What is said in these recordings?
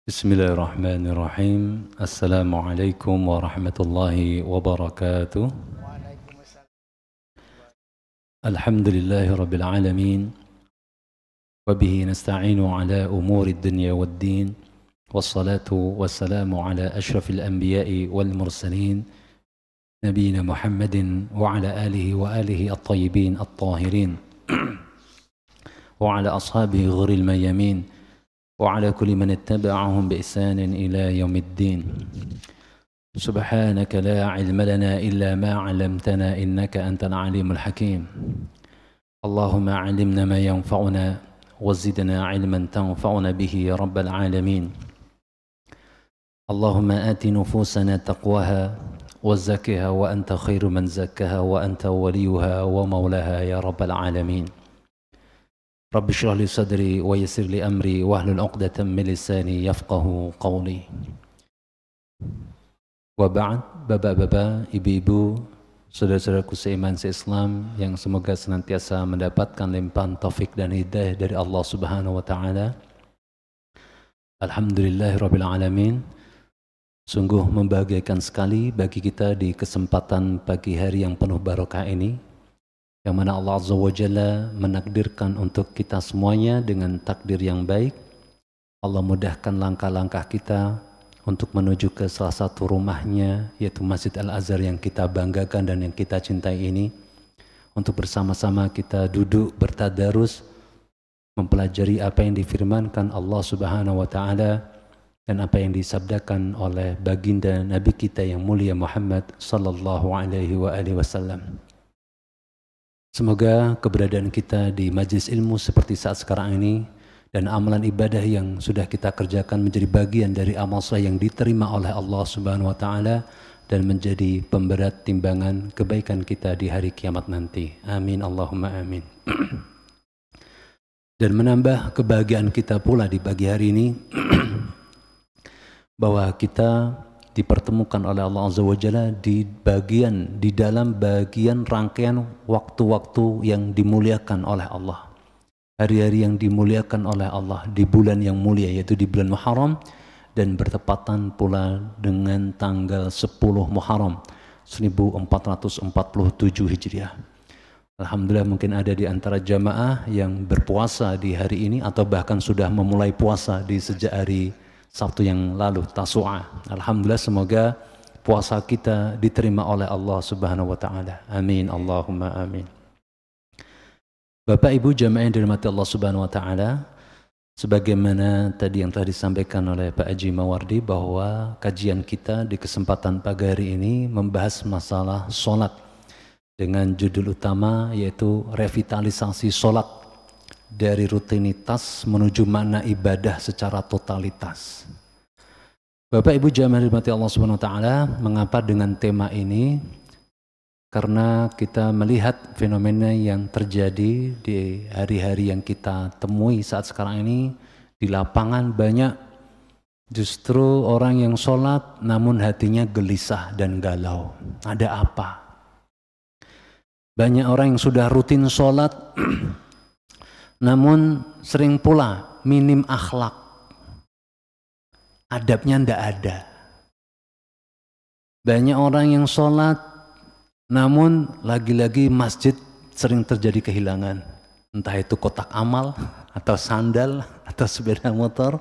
Bismillahirrahmanirrahim. Assalamualaikum warahmatullahi wabarakatuh. Alhamdulillahi rabbil alamin. Wabihi nasta'inu ala umuri dunya waddin. Wassalatu wassalamu ala ashrafil anbiya'i wal mursalin. Nabiyina Muhammadin wa ala alihi at-tayyibin at-tahirin. Wa ala ashabihi ghuril mayamin. وعلى كل من اتبعهم بإحسان إلى يوم الدين سبحانك لا علم لنا إلا ما علمتنا إنك أنت العليم الحكيم اللهم علمنا ما ينفعنا وزدنا علما تنفعنا به يا رب العالمين اللهم آت نفوسنا تقواها وزكها وأنت خير من زكاها وأنت وليها ومولاها يا رب العالمين Rabbi syrah li sadri wa yassir li amri wahlul 'uqdatam min lisani yafqahu qawli. Wa ba'd, bapak-bapak, ibu-ibu, saudara-saudaraku seiman seislam yang semoga senantiasa mendapatkan limpahan taufik dan hidayah dari Allah Subhanahu wa taala. Alhamdulillahirabbil alamin. Sungguh membahagiakan sekali bagi kita di kesempatan pagi hari yang penuh barokah ini, yang mana Allah Azza wa Jalla menakdirkan untuk kita semuanya dengan takdir yang baik. Allah mudahkan langkah-langkah kita untuk menuju ke salah satu rumahnya, yaitu Masjid Al-Azhar yang kita banggakan dan yang kita cintai ini, untuk bersama-sama kita duduk bertadarus, mempelajari apa yang difirmankan Allah Subhanahu wa Ta'ala dan apa yang disabdakan oleh baginda Nabi kita yang mulia Muhammad sallallahu alaihi wasallam. Semoga keberadaan kita di majlis ilmu seperti saat sekarang ini dan amalan ibadah yang sudah kita kerjakan menjadi bagian dari amal soleh yang diterima oleh Allah Subhanahu wa taala dan menjadi pemberat timbangan kebaikan kita di hari kiamat nanti. Amin Allahumma amin. Dan menambah kebahagiaan kita pula di pagi hari ini bahwa kita dipertemukan oleh Allah Azza wa Jalla di dalam bagian rangkaian waktu-waktu yang dimuliakan oleh Allah, hari-hari yang dimuliakan oleh Allah di bulan yang mulia, yaitu di bulan Muharram, dan bertepatan pula dengan tanggal 10 Muharram 1447 Hijriah. Alhamdulillah, mungkin ada di antara jamaah yang berpuasa di hari ini atau bahkan sudah memulai puasa di sejak hari Sabtu yang lalu, Tasu'a. Alhamdulillah, semoga puasa kita diterima oleh Allah Subhanahu wa taala. Amin Allahumma amin. Bapak Ibu jamaah yang dirahmati Allah Subhanahu wa taala, sebagaimana tadi yang telah disampaikan oleh Pak Haji Mawardi bahwa kajian kita di kesempatan pagi hari ini membahas masalah sholat dengan judul utama yaitu revitalisasi sholat dari rutinitas menuju makna ibadah secara totalitas. Bapak Ibu jamaah dirahmati Allah Subhanahu wa taala, mengapa dengan tema ini? Karena kita melihat fenomena yang terjadi di hari-hari yang kita temui saat sekarang ini di lapangan, banyak justru orang yang sholat namun hatinya gelisah dan galau. Ada apa? Banyak orang yang sudah rutin sholat namun sering pula minim akhlak, adabnya tidak ada. Banyak orang yang sholat namun lagi-lagi masjid sering terjadi kehilangan, entah itu kotak amal atau sandal atau sepeda motor.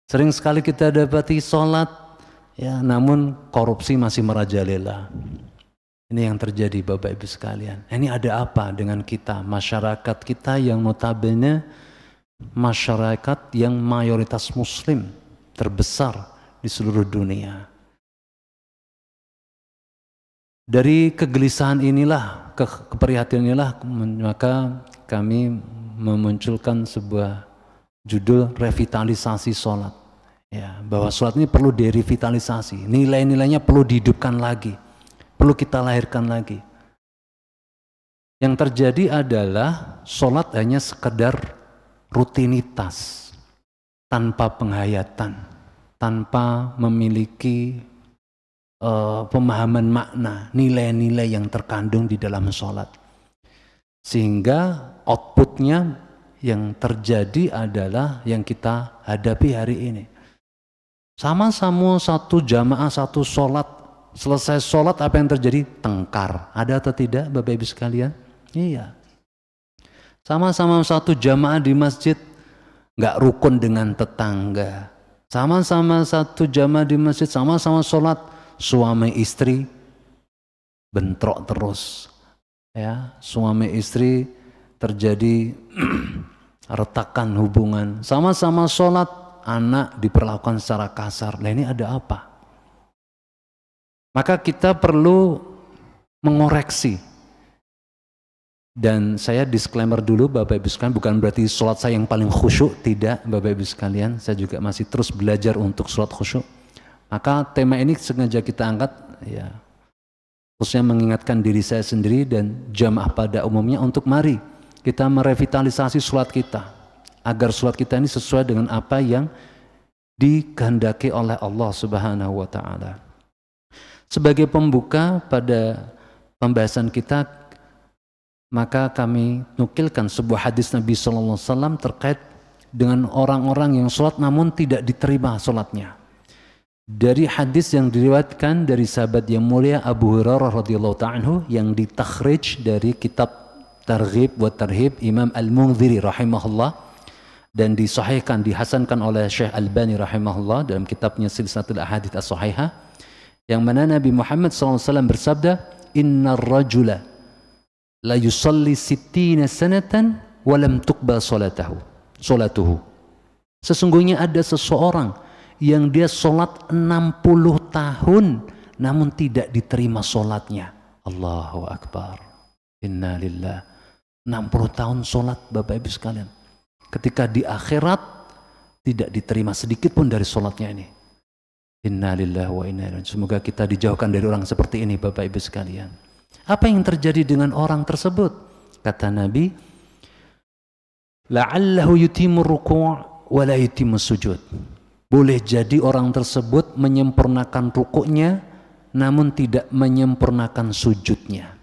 Sering sekali kita dapati sholat ya, namun korupsi masih merajalela. Ini yang terjadi Bapak Ibu sekalian. Ini ada apa dengan kita, masyarakat kita yang notabene masyarakat yang mayoritas muslim terbesar di seluruh dunia. Dari kegelisahan inilah, keprihatinan inilah, maka kami memunculkan sebuah judul revitalisasi sholat. Ya, bahwa sholat ini perlu direvitalisasi, nilai-nilainya perlu dihidupkan lagi, perlu kita lahirkan lagi. Yang terjadi adalah sholat hanya sekedar rutinitas, tanpa penghayatan, tanpa memiliki pemahaman makna, nilai-nilai yang terkandung di dalam sholat. Sehingga outputnya yang terjadi adalah yang kita hadapi hari ini. Sama-sama satu jamaah, satu sholat, selesai sholat apa yang terjadi? Tengkar. Ada atau tidak Bapak Ibu sekalian? Iya. Sama-sama satu jamaah di masjid, nggak rukun dengan tetangga. Sama-sama satu jamaah di masjid, sama-sama sholat, suami istri bentrok terus. Ya, suami istri terjadi retakan hubungan. Sama-sama sholat, anak diperlakukan secara kasar. Nah, ini ada apa? Maka kita perlu mengoreksi. Dan saya disclaimer dulu Bapak Ibu sekalian, bukan berarti sholat saya yang paling khusyuk, tidak Bapak Ibu sekalian. Saya juga masih terus belajar untuk sholat khusyuk. Maka tema ini sengaja kita angkat, ya, khususnya mengingatkan diri saya sendiri dan jamaah pada umumnya untuk mari kita merevitalisasi sholat kita, agar sholat kita ini sesuai dengan apa yang dikehendaki oleh Allah Subhanahu wa Ta'ala. Sebagai pembuka pada pembahasan kita, maka kami nukilkan sebuah hadis Nabi Sallallahu Alaihi Wasallam terkait dengan orang-orang yang sholat namun tidak diterima sholatnya. Dari hadis yang diriwayatkan dari sahabat yang mulia Abu Hurairah radhiyallahu ta'ala anhu, yang ditakhrij dari kitab Targhib wa Tarhib Imam Al-Munziri rahimahullah, dan disahihkan, dihasankan oleh Syekh Albani rahimahullah dalam kitabnya Silsilatul Ahadits As-Sahihah, yang mana Nabi Muhammad SAW bersabda, innar rajula la yusalli sittina sanatan wa lam tuqbal salatuhu. Sesungguhnya ada seseorang yang dia sholat 60 tahun namun tidak diterima sholatnya. Allahu Akbar. Inna lillah. 60 tahun sholat Bapak Ibu sekalian. Ketika di akhirat tidak diterima sedikit pun dari sholatnya ini. Inna lillah wa inna ilaihi raji'un. Semoga kita dijauhkan dari orang seperti ini Bapak Ibu sekalian. Apa yang terjadi dengan orang tersebut? Kata Nabi, la'allahu yutimur ruku' wa la yutimus sujud. Boleh jadi orang tersebut menyempurnakan rukuknya namun tidak menyempurnakan sujudnya.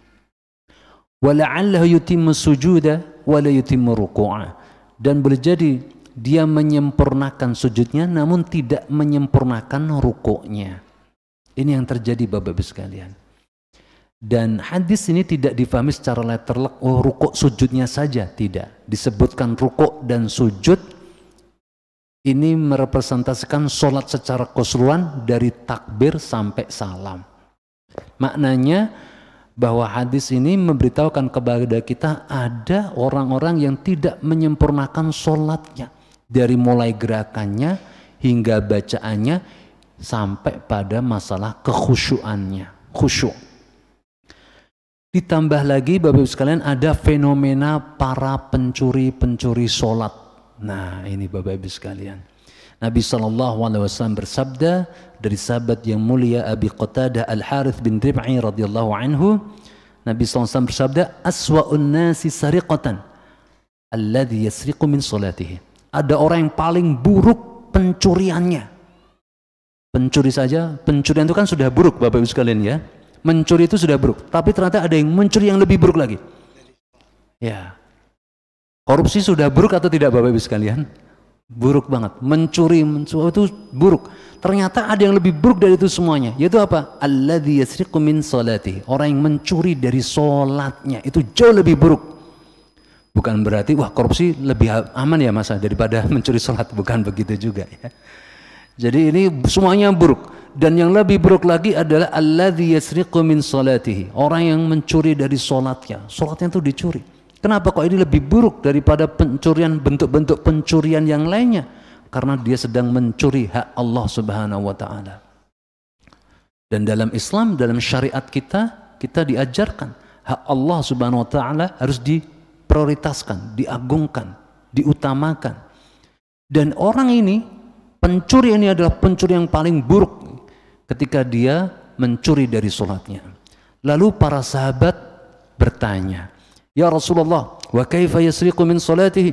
Wa la'allahu yutimmus sujuda wa la yutimur ruku'a. Dan boleh jadi dia menyempurnakan sujudnya namun tidak menyempurnakan rukuknya. Ini yang terjadi Bapak Ibu sekalian. Dan hadis ini tidak difahami secara letterlek, oh rukuk sujudnya saja, tidak. Disebutkan rukuk dan sujud ini merepresentasikan sholat secara keseluruhan dari takbir sampai salam. Maknanya bahwa hadis ini memberitahukan kepada kita ada orang-orang yang tidak menyempurnakan sholatnya. Dari mulai gerakannya hingga bacaannya sampai pada masalah kekhusyuannya, khusyuk. Ditambah lagi Bapak Ibu sekalian ada fenomena para pencuri-pencuri sholat. Nah ini Bapak Ibu sekalian. Nabi SAW bersabda dari sahabat yang mulia Abi Qatadah Al-Harith bin Rib'i radhiyallahu anhu. Nabi SAW bersabda, aswa'un nasi sariqatan alladhi yasriqu min salatihi. Ada orang yang paling buruk pencuriannya. Pencuri saja, pencurian itu kan sudah buruk Bapak Ibu sekalian ya. Mencuri itu sudah buruk, tapi ternyata ada yang mencuri yang lebih buruk lagi. Ya. Korupsi sudah buruk atau tidak Bapak Ibu sekalian? Buruk banget. Mencuri itu buruk. Ternyata ada yang lebih buruk dari itu semuanya. Yaitu apa? Alladzi yasriqu min salatihi. Orang yang mencuri dari salatnya itu jauh lebih buruk. Bukan berarti wah korupsi lebih aman ya masa daripada mencuri salat, bukan begitu juga ya. Jadi ini semuanya buruk. Dan yang lebih buruk lagi adalah alladzi yasriqu min salatihi. Orang yang mencuri dari salatnya. Salatnya itu dicuri. Kenapa kok ini lebih buruk daripada pencurian, bentuk-bentuk pencurian yang lainnya? Karena dia sedang mencuri hak Allah Subhanahu wa Ta'ala. Dan dalam Islam, dalam syariat kita diajarkan hak Allah Subhanahu wa Ta'ala harus diprioritaskan, diagungkan, diutamakan. Dan orang ini, pencuri ini adalah pencuri yang paling buruk ketika dia mencuri dari sholatnya. Lalu para sahabat bertanya, ya Rasulullah, wa kaifa yasriqu min salatihi?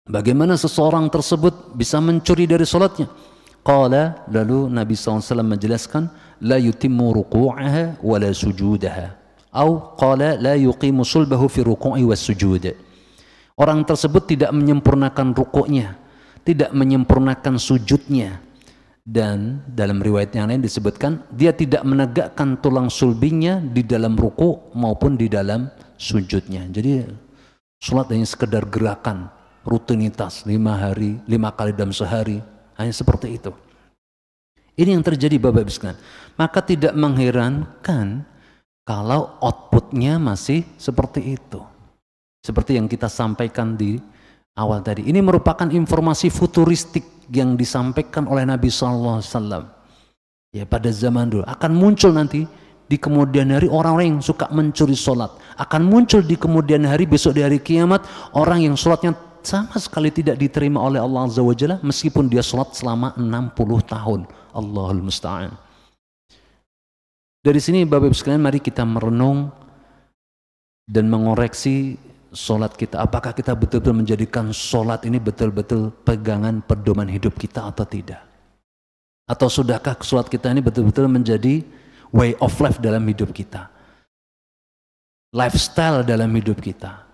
Bagaimana seseorang tersebut bisa mencuri dari salatnya? Qala, lalu Nabi SAW menjelaskan, la yutimmu ruku'aha wa la sujudaha. Atau qala la yuqimu sulbahu fi ruku'i was sujud. Orang tersebut tidak menyempurnakan rukuknya, tidak menyempurnakan sujudnya. Dan dalam riwayat yang lain disebutkan dia tidak menegakkan tulang sulbinya di dalam ruku maupun di dalam sujudnya. Jadi sholat hanya sekedar gerakan, rutinitas 5 kali dalam sehari, hanya seperti itu. Ini yang terjadi Bapak Ibu sekalian. Maka tidak mengherankan kalau outputnya masih seperti itu. Seperti yang kita sampaikan di awal tadi. Ini merupakan informasi futuristik yang disampaikan oleh Nabi SAW. Ya, pada zaman dulu akan muncul nanti di kemudian hari orang-orang yang suka mencuri sholat. Akan muncul di kemudian hari, besok di hari kiamat, orang yang sholatnya sama sekali tidak diterima oleh Allah Azza wa Jalla meskipun dia sholat selama 60 tahun. Allahul Musta'an. Dari sini Bapak Ibu sekalian, mari kita merenung dan mengoreksi sholat kita. Apakah kita betul-betul menjadikan sholat ini betul-betul pegangan pedoman hidup kita atau tidak? Atau sudahkah sholat kita ini betul-betul menjadi way of life dalam hidup kita? Lifestyle dalam hidup kita.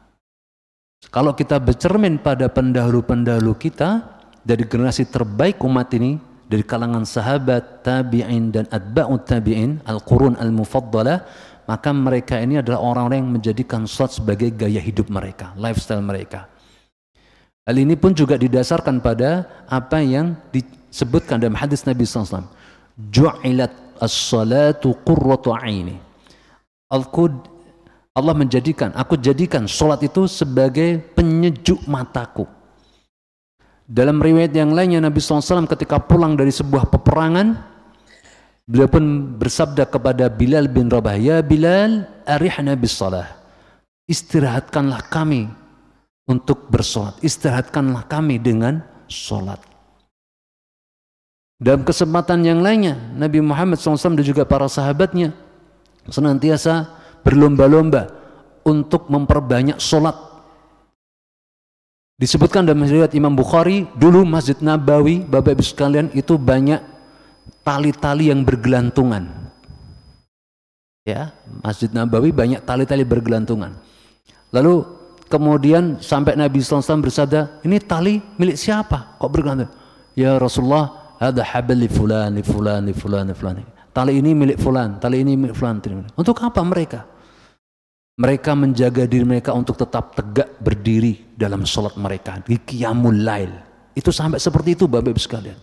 Kalau kita bercermin pada pendahulu-pendahulu kita, dari generasi terbaik umat ini, dari kalangan sahabat, tabi'in dan atba'ut tabi'in, al-qurun al-mufaddalah, maka mereka ini adalah orang-orang yang menjadikan sholat sebagai gaya hidup mereka, lifestyle mereka. Hal ini pun juga didasarkan pada apa yang disebutkan dalam hadis Nabi SAW. Ju'ilat as-salatu qurratu aini. Allah menjadikan, aku jadikan sholat itu sebagai penyejuk mataku. Dalam riwayat yang lainnya Nabi SAW ketika pulang dari sebuah peperangan, beliau pun bersabda kepada Bilal bin Rabah, ya Bilal, arihna bis salah. Istirahatkanlah kami untuk bersolat. Istirahatkanlah kami dengan solat. Dalam kesempatan yang lainnya, Nabi Muhammad SAW dan juga para sahabatnya senantiasa berlomba-lomba untuk memperbanyak solat. Disebutkan dalam riwayat Imam Bukhari, dulu Masjid Nabawi, Bapak Ibu sekalian, itu banyak tali-tali yang bergelantungan. Ya, Masjid Nabawi banyak tali-tali bergelantungan. Lalu kemudian sampai Nabi SAW bersabda, ini tali milik siapa? Kok bergelantungan? Ya Rasulullah, ada habal li fulan, li fulan, li fulan, li fulan. Tali ini milik fulan, tali ini milik fulan. Untuk apa mereka? Mereka menjaga diri mereka untuk tetap tegak berdiri dalam sholat mereka di qiyamul lail. Itu sampai seperti itu Bapak Ibu sekalian.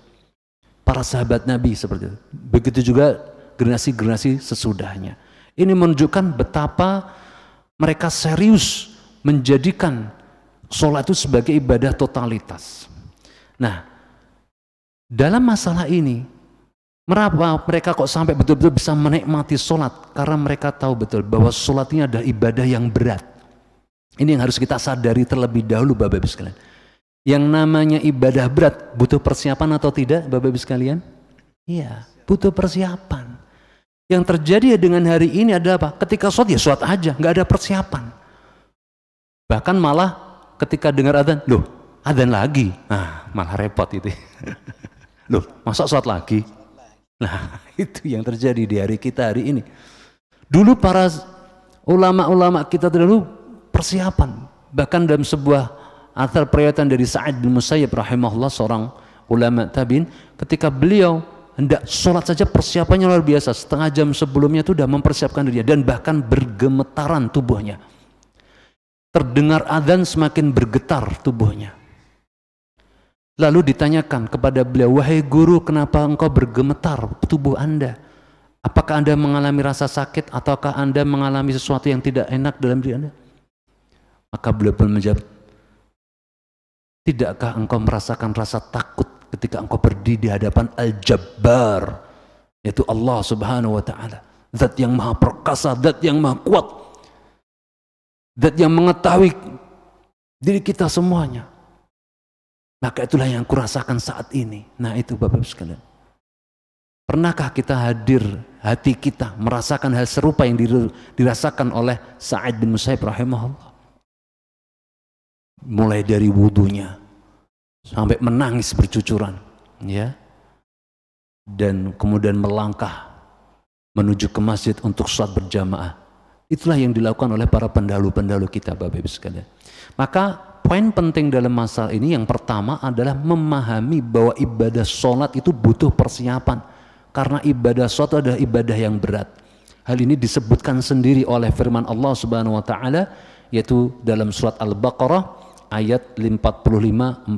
Para sahabat Nabi seperti itu. Begitu juga generasi-generasi sesudahnya. Ini menunjukkan betapa mereka serius menjadikan sholat itu sebagai ibadah totalitas. Nah, dalam masalah ini, kenapa mereka kok sampai betul-betul bisa menikmati sholat? Karena mereka tahu betul bahwa sholat ini adalah ibadah yang berat. Ini yang harus kita sadari terlebih dahulu Bapak Ibu sekalian. Yang namanya ibadah berat butuh persiapan atau tidak Bapak Ibu sekalian? Iya, butuh persiapan. Yang terjadi dengan hari ini adalah apa? Ketika sholat ya sholat aja, nggak ada persiapan. Bahkan malah ketika dengar adzan, loh adzan lagi, nah malah repot itu. Loh masa sholat lagi? Nah itu yang terjadi di hari kita hari ini. Dulu para ulama-ulama kita dulu persiapan. Bahkan dalam sebuah athar periwayatan dari Sa'id bin Musayyib rahimahullah, seorang ulama tabi'in, ketika beliau hendak sholat saja persiapannya luar biasa. Setengah jam sebelumnya itu sudah mempersiapkan dirinya dan bahkan bergemetaran tubuhnya. Terdengar adzan semakin bergetar tubuhnya. Lalu ditanyakan kepada beliau, wahai guru, kenapa engkau bergemetar tubuh anda? Apakah anda mengalami rasa sakit ataukah anda mengalami sesuatu yang tidak enak dalam diri anda? Maka beliau pun menjawab, tidakkah engkau merasakan rasa takut ketika engkau berdiri di hadapan Al-Jabbar, yaitu Allah Subhanahu wa Ta'ala, Zat yang maha perkasa, Zat yang maha kuat, Zat yang mengetahui diri kita semuanya. Maka itulah yang kurasakan saat ini. Nah itu Bapak Ibu sekalian. Pernahkah kita hadir, hati kita merasakan hal serupa yang dirasakan oleh Sa'id bin Musayyib rahimahullah? Mulai dari wudunya sampai menangis bercucuran, ya, dan kemudian melangkah menuju ke masjid untuk sholat berjamaah. Itulah yang dilakukan oleh para pendahulu-pendahulu kita Bapak Ibu sekalian. Maka poin penting dalam masalah ini yang pertama adalah memahami bahwa ibadah sholat itu butuh persiapan. Karena ibadah sholat adalah ibadah yang berat. Hal ini disebutkan sendiri oleh firman Allah Subhanahu wa taala yaitu dalam surat Al-Baqarah ayat 45-46.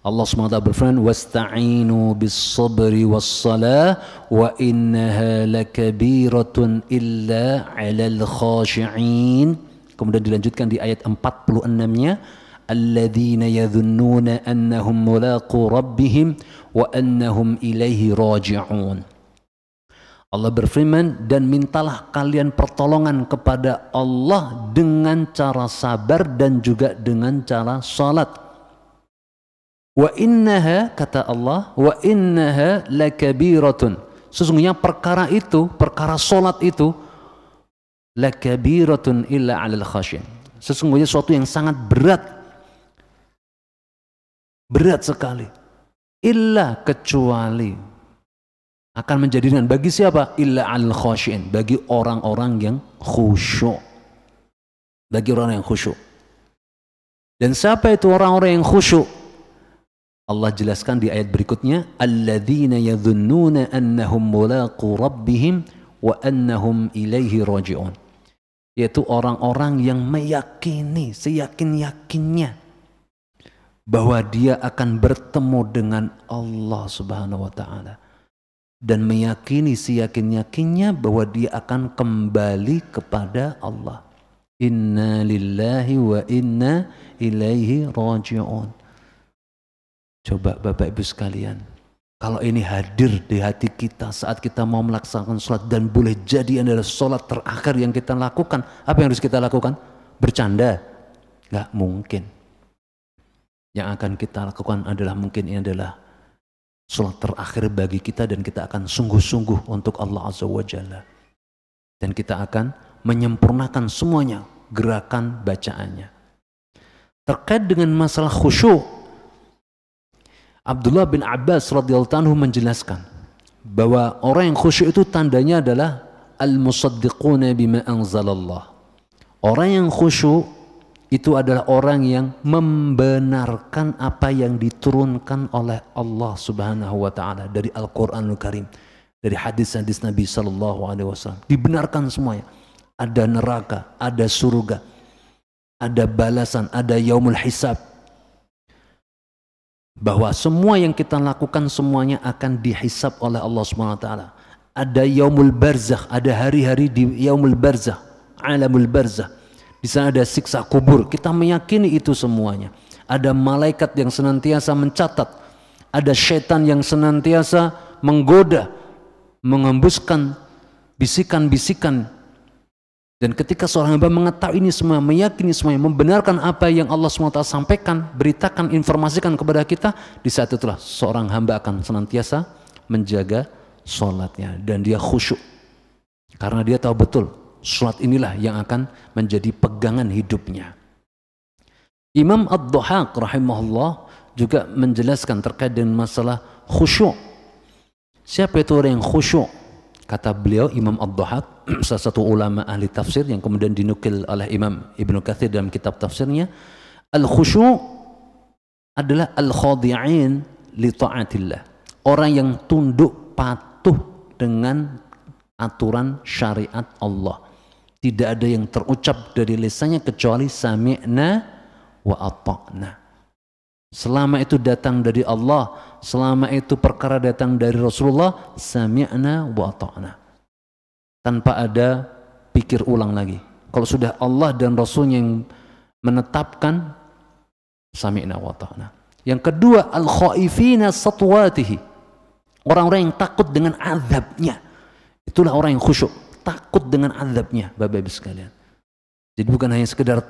Allah SWT berfirman, wasta'inu bis-sabri was-salah wa innaha lakabiratun illa 'alal khashi'in. Kemudian dilanjutkan di ayat 46-nya, alladzina yadhunnuna annahum mulaqu rabbihim wa annahum ilaihi raji'un. Allah berfirman, dan mintalah kalian pertolongan kepada Allah dengan cara sabar dan juga dengan cara salat. Wa innaha, kata Allah, wa innaha lakabiratun. Sesungguhnya perkara itu, perkara solat itu, lakabiratun illa 'alal khasyin. Sesungguhnya suatu yang sangat berat. Berat sekali. Illa, kecuali akan menjadi ringan. Bagi siapa? Illa 'alal khasyin. Bagi orang-orang yang khusyuk. Bagi orang yang khusyuk. Dan siapa itu orang-orang yang khusyuk? Allah jelaskan di ayat berikutnya, alladzina yadhunnuna annahum mulaqu rabbihim wa annahum ilaihi raji'un. Yaitu orang-orang yang meyakini seyakin-yakinnya bahwa dia akan bertemu dengan Allah Subhanahu wa taala dan meyakini seyakin-yakinnya bahwa dia akan kembali kepada Allah. Inna lillahi wa inna ilaihi raji'un. Coba Bapak Ibu sekalian, kalau ini hadir di hati kita saat kita mau melaksanakan sholat dan boleh jadi adalah sholat terakhir yang kita lakukan, apa yang harus kita lakukan? Bercanda? Nggak mungkin. Yang akan kita lakukan adalah mungkin ini adalah sholat terakhir bagi kita dan kita akan sungguh-sungguh untuk Allah Azza wa Jalla. Dan kita akan menyempurnakan semuanya, gerakan bacaannya. Terkait dengan masalah khusyuk, Abdullah bin Abbas radhiyallahu anhu menjelaskan bahwa orang yang khusyuk itu tandanya adalah al-musaddiquna bima anzalallah. Orang yang khusyuk itu adalah orang yang membenarkan apa yang diturunkan oleh Allah Subhanahu wa taala dari Al-Qur'anul Karim, dari hadis-hadis Nabi sallallahu alaihi wasallam. Dibenarkan semuanya. Ada neraka, ada surga, ada balasan, ada yaumul hisab. Bahwa semua yang kita lakukan semuanya akan dihisab oleh Allah Subhanahu wa taala. Ada yaumul barzakh, ada hari-hari di yaumul barzakh, alamul barzakh. Di sana ada siksa kubur. Kita meyakini itu semuanya. Ada malaikat yang senantiasa mencatat. Ada syaitan yang senantiasa menggoda, mengembuskan bisikan-bisikan. Dan ketika seorang hamba mengetahui ini semua, meyakini semuanya, membenarkan apa yang Allah SWT sampaikan, beritakan, informasikan kepada kita, di saat itulah seorang hamba akan senantiasa menjaga sholatnya. Dan dia khusyuk. Karena dia tahu betul, sholat inilah yang akan menjadi pegangan hidupnya. Imam Ad-Dhahhak rahimahullah juga menjelaskan terkait dengan masalah khusyuk. Siapa itu orang yang khusyuk? Kata beliau, Imam Ad-Dhahhak, salah satu ulama ahli tafsir yang kemudian dinukil oleh Imam Ibnu Katsir dalam kitab tafsirnya, al-khusyu' adalah al-khadi'in li ta'atillah. Orang yang tunduk patuh dengan aturan syariat Allah. Tidak ada yang terucap dari lisannya kecuali sami'na wa ata'na. Selama itu datang dari Allah, selama itu perkara datang dari Rasulullah, sami'na wa ata'na. Tanpa ada pikir ulang lagi. Kalau sudah Allah dan Rasulnya yang menetapkan, sami'na wa ata'na. Yang kedua, al-khaifina satwatihi. Orang-orang yang takut dengan azabnya. Itulah orang yang khusyuk. Takut dengan azabnya, Bapak Ibu sekalian. Jadi bukan hanya sekedar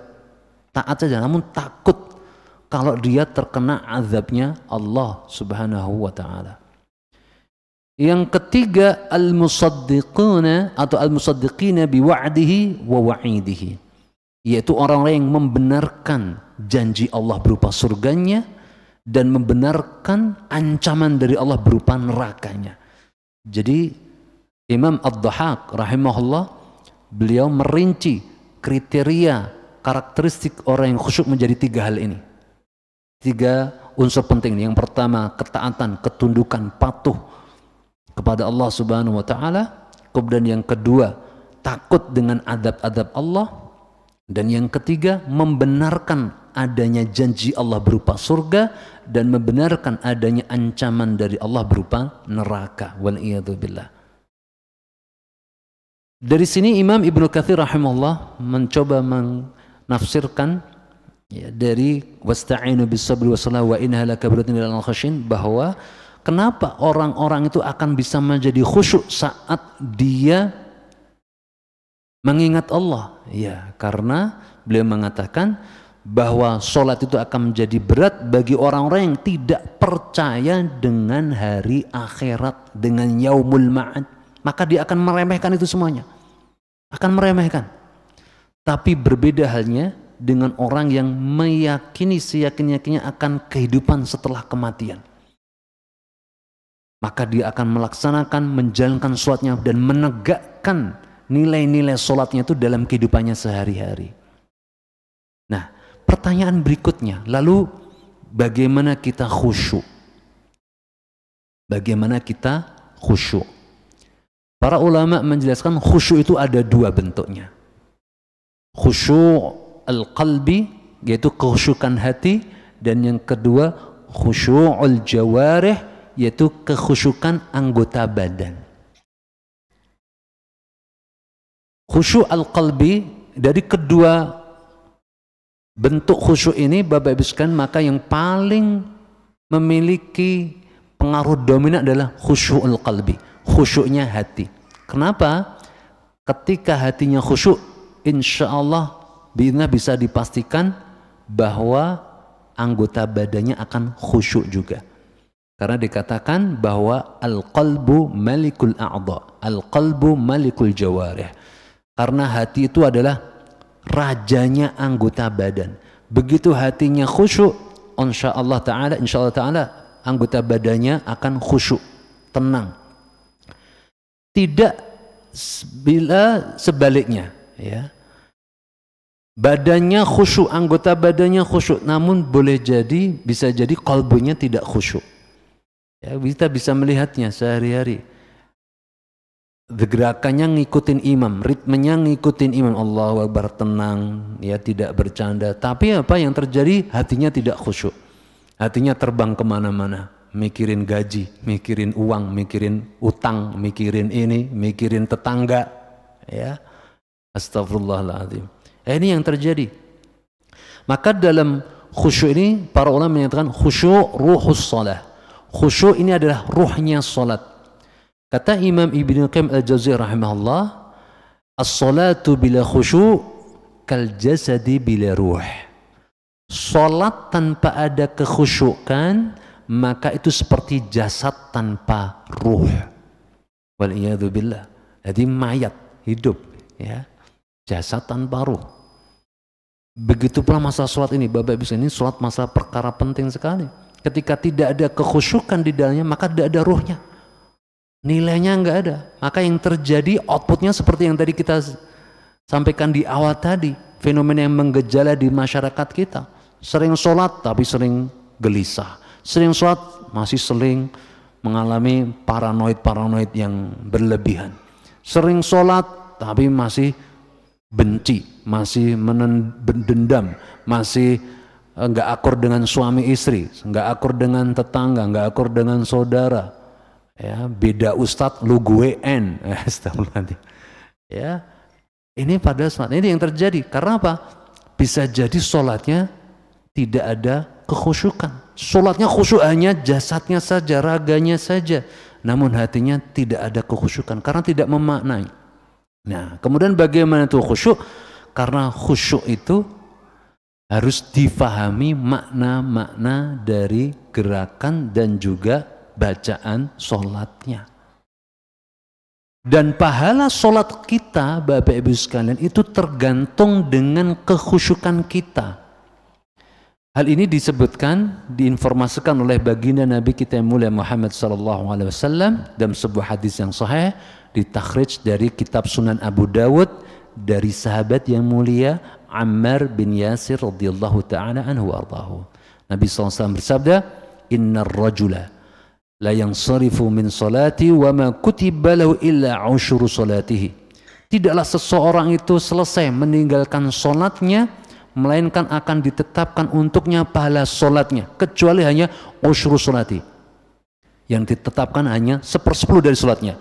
taat saja, namun takut kalau dia terkena azabnya Allah Subhanahu wa taala. Yang ketiga, al-musaddiquna atau al-musaddiqina biwa'dihi wa wa'idihi, yaitu orang-orang yang membenarkan janji Allah berupa surganya dan membenarkan ancaman dari Allah berupa nerakanya. Jadi Imam Ad-Dhahhak rahimahullah, beliau merinci kriteria karakteristik orang yang khusyuk menjadi 3 hal ini. 3 unsur penting. Yang pertama, ketaatan, ketundukan, patuh kepada Allah Subhanahu wa taala. Kemudian yang kedua, takut dengan adab-adab Allah. Dan yang ketiga, membenarkan adanya janji Allah berupa surga dan membenarkan adanya ancaman dari Allah berupa neraka. Wal'iyadzubillah. Dari sini Imam Ibnu Katsir rahimahullah mencoba menafsirkan ya, dari wasta'inu bis-sabri was-salah wa innaha lakabiratun illal khashin, bahwa kenapa orang-orang itu akan bisa menjadi khusyuk saat dia mengingat Allah? Ya, karena beliau mengatakan bahwa sholat itu akan menjadi berat bagi orang-orang yang tidak percaya dengan hari akhirat, dengan yaumul ma'ad. Maka dia akan meremehkan itu semuanya, akan meremehkan. Tapi berbeda halnya dengan orang yang meyakini seyakin-yakinnya akan kehidupan setelah kematian. Maka dia akan melaksanakan, menjalankan sholatnya dan menegakkan nilai-nilai sholatnya itu dalam kehidupannya sehari-hari. Nah, pertanyaan berikutnya, lalu bagaimana kita khusyuk? Bagaimana kita khusyuk? Para ulama menjelaskan khusyuk itu ada 2 bentuknya. Khusyuk al-qalbi, yaitu kekhusyukan hati, dan yang kedua khusyukul jawarih, yaitu kekhusyukan anggota badan. Khusyuk al-qalbi, dari kedua bentuk khusyuk ini Bapak Ibu sekalian, maka yang paling memiliki pengaruh dominan adalah khusyuk al-qalbi, khusyuknya hati. Kenapa? Ketika hatinya khusyuk, insya Allah bisa dipastikan bahwa anggota badannya akan khusyuk juga. Karena dikatakan bahwa al-qalbu malikul a'dha, al-qalbu malikul jawarih. Karena hati itu adalah rajanya anggota badan. Begitu hatinya khusyuk, insya Allah Ta'ala anggota badannya akan khusyuk, tenang. Tidak bila sebaliknya, ya. Badannya khusyuk, anggota badannya khusyuk, namun bisa jadi qalbunya tidak khusyuk. Ya, kita bisa melihatnya sehari-hari. Gerakannya ngikutin imam, ritmenya ngikutin imam, Allahu Akbar, tenang, ya, tidak bercanda. Tapi apa yang terjadi? Hatinya tidak khusyuk. Hatinya terbang kemana-mana, mikirin gaji, mikirin uang, mikirin utang, mikirin ini, mikirin tetangga, ya. Astagfirullahaladzim. Ini yang terjadi. Maka dalam khusyuk ini para ulama menyatakan khusyuk ruhus shalah. Khusyuk ini adalah ruhnya salat. Kata Imam Ibnu Qayyim al-Jauziyah rahimahullah, as-salatu bila khusyuk kal jasadi bila ruh. Salat tanpa ada kekhusyukan, maka itu seperti jasad tanpa ruh. Wal iyadu billah. Jadi mayat hidup, ya. Jasad tanpa ruh. Begitu pula masalah salat ini, Bapak Ibu, ini salat masalah perkara penting sekali. Ketika tidak ada kekhusyukan di dalamnya, maka tidak ada ruhnya. Nilainya enggak ada. Maka yang terjadi outputnya seperti yang tadi kita sampaikan di awal tadi. Fenomena yang menggejala di masyarakat kita. Sering sholat tapi sering gelisah. Sering sholat masih sering mengalami paranoid yang berlebihan. Sering sholat tapi masih benci, masih dendam, masih enggak akur dengan suami istri, enggak akur dengan tetangga, enggak akur dengan saudara. Ya, beda ustadz lu gue en. Astagfirullahaladzim. Ya, ini pada saat ini yang terjadi. Karena apa? Bisa jadi sholatnya tidak ada kekhusyukan. Sholatnya khusyuk hanya jasadnya saja, raganya saja, namun hatinya tidak ada kekhusyukan karena tidak memaknai. Nah, kemudian bagaimana itu khusyuk? Karena khusyuk itu harus difahami makna-makna dari gerakan dan juga bacaan sholatnya. Dan pahala sholat kita, Bapak Ibu sekalian, itu tergantung dengan kekhusyukan kita. Hal ini disebutkan, diinformasikan oleh baginda Nabi kita yang mulia Muhammad SAW dalam sebuah hadis yang sahih, ditakhrij dari kitab Sunan Abu Dawud dari sahabat yang mulia Ammar bin Yasir radhiyallahu ta'ala anhu wardahu. Nabi SAW bersabda, innar rajula la yansarifu min salati wa ma kutiba lahu illa usyuru salatihi. Tidaklah seseorang itu selesai meninggalkan solatnya, melainkan akan ditetapkan untuknya pahala solatnya, kecuali hanya usyuru salati, yang ditetapkan hanya 1/10 dari solatnya,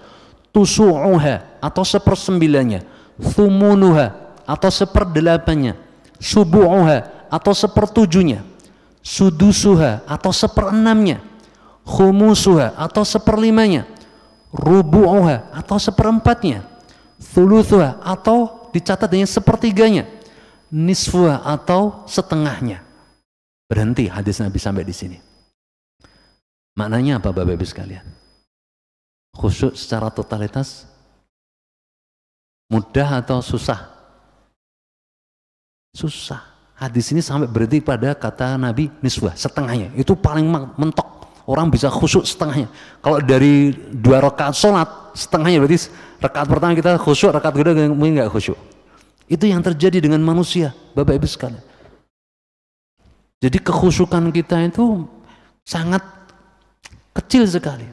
tusu'uha atau 1/9-nya, thumunuha atau 1/8-nya, subu'uha atau 1/7-nya, sudusuha atau 1/6-nya, khumusuha atau 1/5-nya, rubu'uha atau 1/4-nya, thuluthuha atau dicatat dengan 1/3-nya, nisfuha atau setengahnya. Berhenti hadis Nabi sampai di sini. Maknanya apa Bapak Ibu sekalian? Khusyuk secara totalitas mudah atau susah? Susah. Hadis ini sampai berhenti pada kata Nabi niswah, setengahnya. Itu paling mentok. Orang bisa khusyuk setengahnya. Kalau dari 2 rakaat sholat, setengahnya berarti rakaat pertama kita khusyuk, rakaat kedua mungkin nggak khusyuk. Itu yang terjadi dengan manusia, Bapak Ibu sekalian. Jadi kekhusyukan kita itu sangat kecil sekali.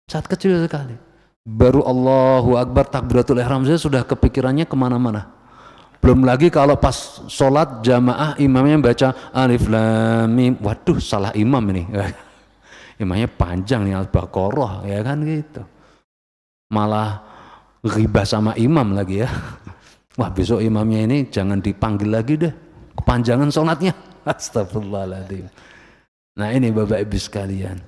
Sangat kecil sekali. Baru Allahu Akbar takbiratul ihram saja sudah kepikirannya kemana-mana. Belum lagi kalau pas sholat jamaah imamnya baca alif lam mim, waduh salah imam ini. Imamnya panjang nih Al-Baqarah, ya kan gitu. Malah ghibah sama imam lagi ya. Wah besok imamnya ini jangan dipanggil lagi deh, kepanjangan sholatnya. Astagfirullahaladzim. Nah ini Bapak Ibu sekalian.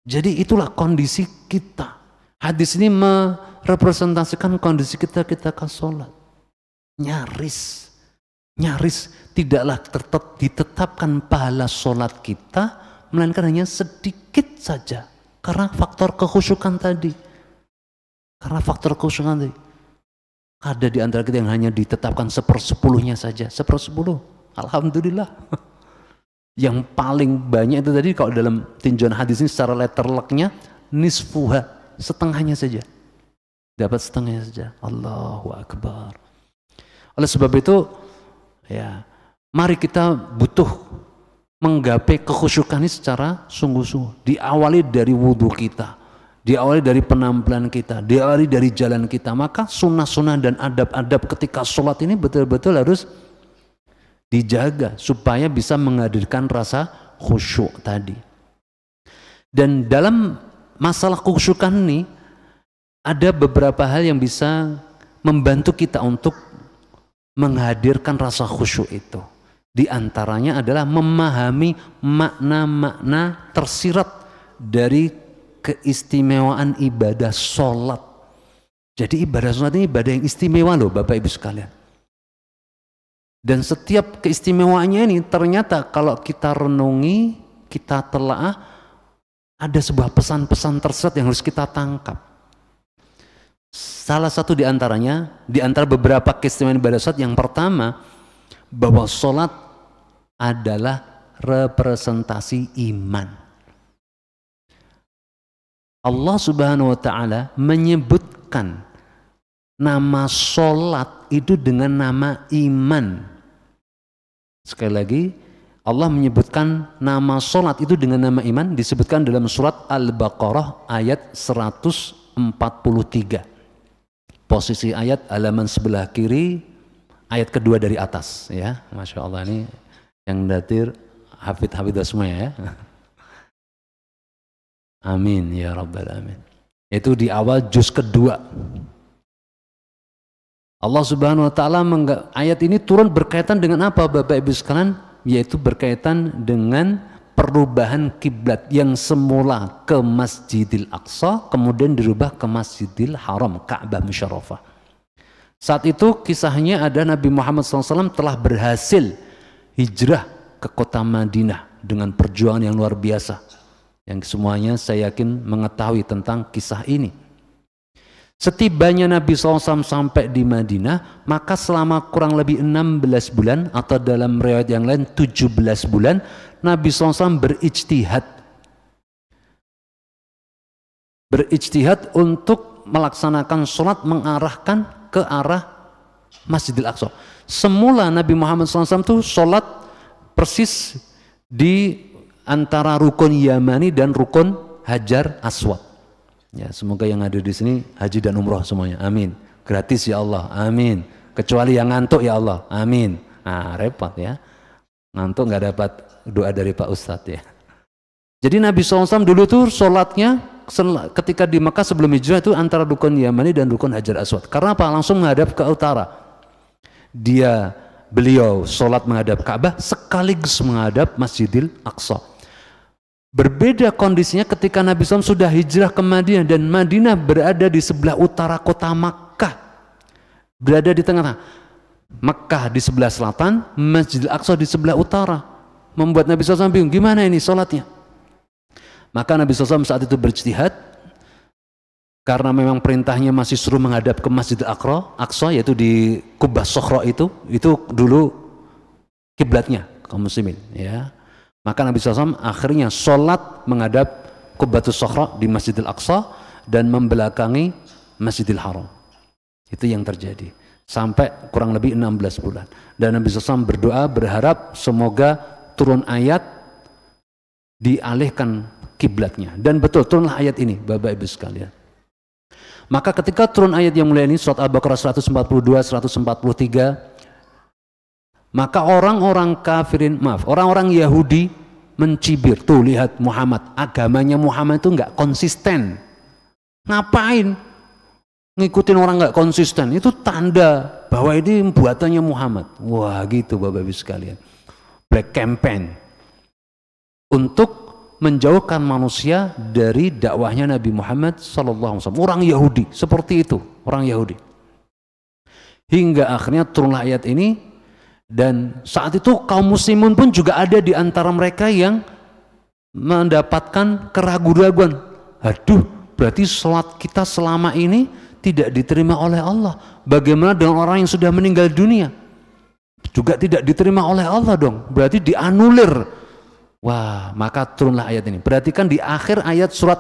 Jadi itulah kondisi kita. Hadis ini merepresentasikan kondisi kita ke sholat. Nyaris tidaklah ditetapkan pahala sholat kita, melainkan hanya sedikit saja karena faktor kekhusyukan tadi. Ada di antara kita yang hanya ditetapkan 1/10-nya saja, 1/10. Alhamdulillah. Yang paling banyak itu tadi kalau dalam tinjauan hadis ini secara letter luck-nya nisfuha, setengahnya saja. Dapat setengahnya saja. Allahu Akbar. Oleh sebab itu, ya, mari kita butuh menggapai kekhusyukan ini secara sungguh-sungguh. Diawali dari wudhu kita, diawali dari penampilan kita, diawali dari jalan kita. Maka sunnah-sunnah dan adab-adab ketika sholat ini betul-betul harus dijaga supaya bisa menghadirkan rasa khusyuk tadi. Dan dalam masalah kekhusyukan ini ada beberapa hal yang bisa membantu kita untuk menghadirkan rasa khusyuk itu. Di antaranya adalah memahami makna-makna tersirat dari keistimewaan ibadah sholat. Jadi ibadah sholat ini ibadah yang istimewa loh Bapak Ibu sekalian. Dan setiap keistimewaannya ini ternyata kalau kita renungi, kita telaah, ada sebuah pesan-pesan tersirat yang harus kita tangkap. Salah satu di antaranya, di antara beberapa keistimewaan ibadah sholat, yang pertama, bahwa sholat adalah representasi iman. Allah Subhanahu wa Ta'ala menyebutkan nama sholat itu dengan nama iman. Sekali lagi, Allah menyebutkan nama sholat itu dengan nama iman, disebutkan dalam surat Al-Baqarah ayat 143. Posisi ayat halaman sebelah kiri, ayat kedua dari atas, ya. Masya Allah, ini yang datir hafidh-hafidh semua ya. Amin ya rabbal alamin. Itu di awal juz kedua. Allah Subhanahu wa Ta'ala ayat ini turun berkaitan dengan apa Bapak Ibu sekalian? Yaitu berkaitan dengan perubahan kiblat yang semula ke Masjidil Aqsa kemudian dirubah ke Masjidil Haram, Ka'bah Musyarrafah. Saat itu kisahnya ada Nabi Muhammad SAW telah berhasil hijrah ke kota Madinah dengan perjuangan yang luar biasa, yang semuanya saya yakin mengetahui tentang kisah ini. Setibanya Nabi SAW sampai di Madinah, maka selama kurang lebih 16 bulan atau dalam riwayat yang lain 17 bulan Nabi SAW berijtihad untuk melaksanakan sholat mengarahkan ke arah Masjidil Aqsa. Semula Nabi Muhammad SAW itu sholat persis di antara rukun Yamani dan rukun Hajar Aswad. Ya, semoga yang ada di sini haji dan umroh semuanya. Amin. Gratis ya Allah. Amin. Kecuali yang ngantuk ya Allah. Amin. Nah, repot ya. Ngantuk nggak dapat doa dari Pak Ustadz ya. Jadi Nabi SAW dulu tuh sholatnya ketika di Mekah sebelum hijrah itu antara rukun Yamani dan rukun Hajar Aswad. Karena apa? Langsung menghadap ke utara. Beliau sholat menghadap Ka'bah sekaligus menghadap Masjidil Aqsa. Berbeda kondisinya ketika Nabi SAW sudah hijrah ke Madinah dan Madinah berada di sebelah utara kota Makkah, berada di tengah. Makkah di sebelah selatan, Masjidil Aqsa di sebelah utara, membuat Nabi SAW bingung gimana ini sholatnya. Maka Nabi SAW saat itu berijtihad, karena memang perintahnya masih suruh menghadap ke Masjidil Aqsa, yaitu di Kubah Sokhra itu dulu kiblatnya kaum muslimin ya. Maka Nabi SAW akhirnya sholat menghadap Kubatus Sokhra di Masjidil Aqsa dan membelakangi Masjidil Haram. Itu yang terjadi sampai kurang lebih 16 bulan. Dan Nabi SAW berdoa berharap semoga turun ayat dialihkan kiblatnya. Dan betul turunlah ayat ini Bapak Ibu sekalian. Maka ketika turun ayat yang mulia ini surat Al-Baqarah 142, 143, maka orang-orang Yahudi mencibir. Tuh lihat Muhammad, agamanya Muhammad itu nggak konsisten. Ngapain ngikutin orang nggak konsisten? Itu tanda bahwa ini buatannya Muhammad. Wah gitu Bapak Ibu sekalian. Black campaign untuk menjauhkan manusia dari dakwahnya Nabi Muhammad SAW. Orang Yahudi seperti itu, orang Yahudi. Hingga akhirnya turunlah ayat ini, dan saat itu kaum muslimun pun juga ada di antara mereka yang mendapatkan keraguan-raguan. Aduh, berarti sholat kita selama ini tidak diterima oleh Allah. Bagaimana dengan orang yang sudah meninggal dunia? Juga tidak diterima oleh Allah dong. Berarti dianulir. Wah, maka turunlah ayat ini. Perhatikan di akhir ayat surat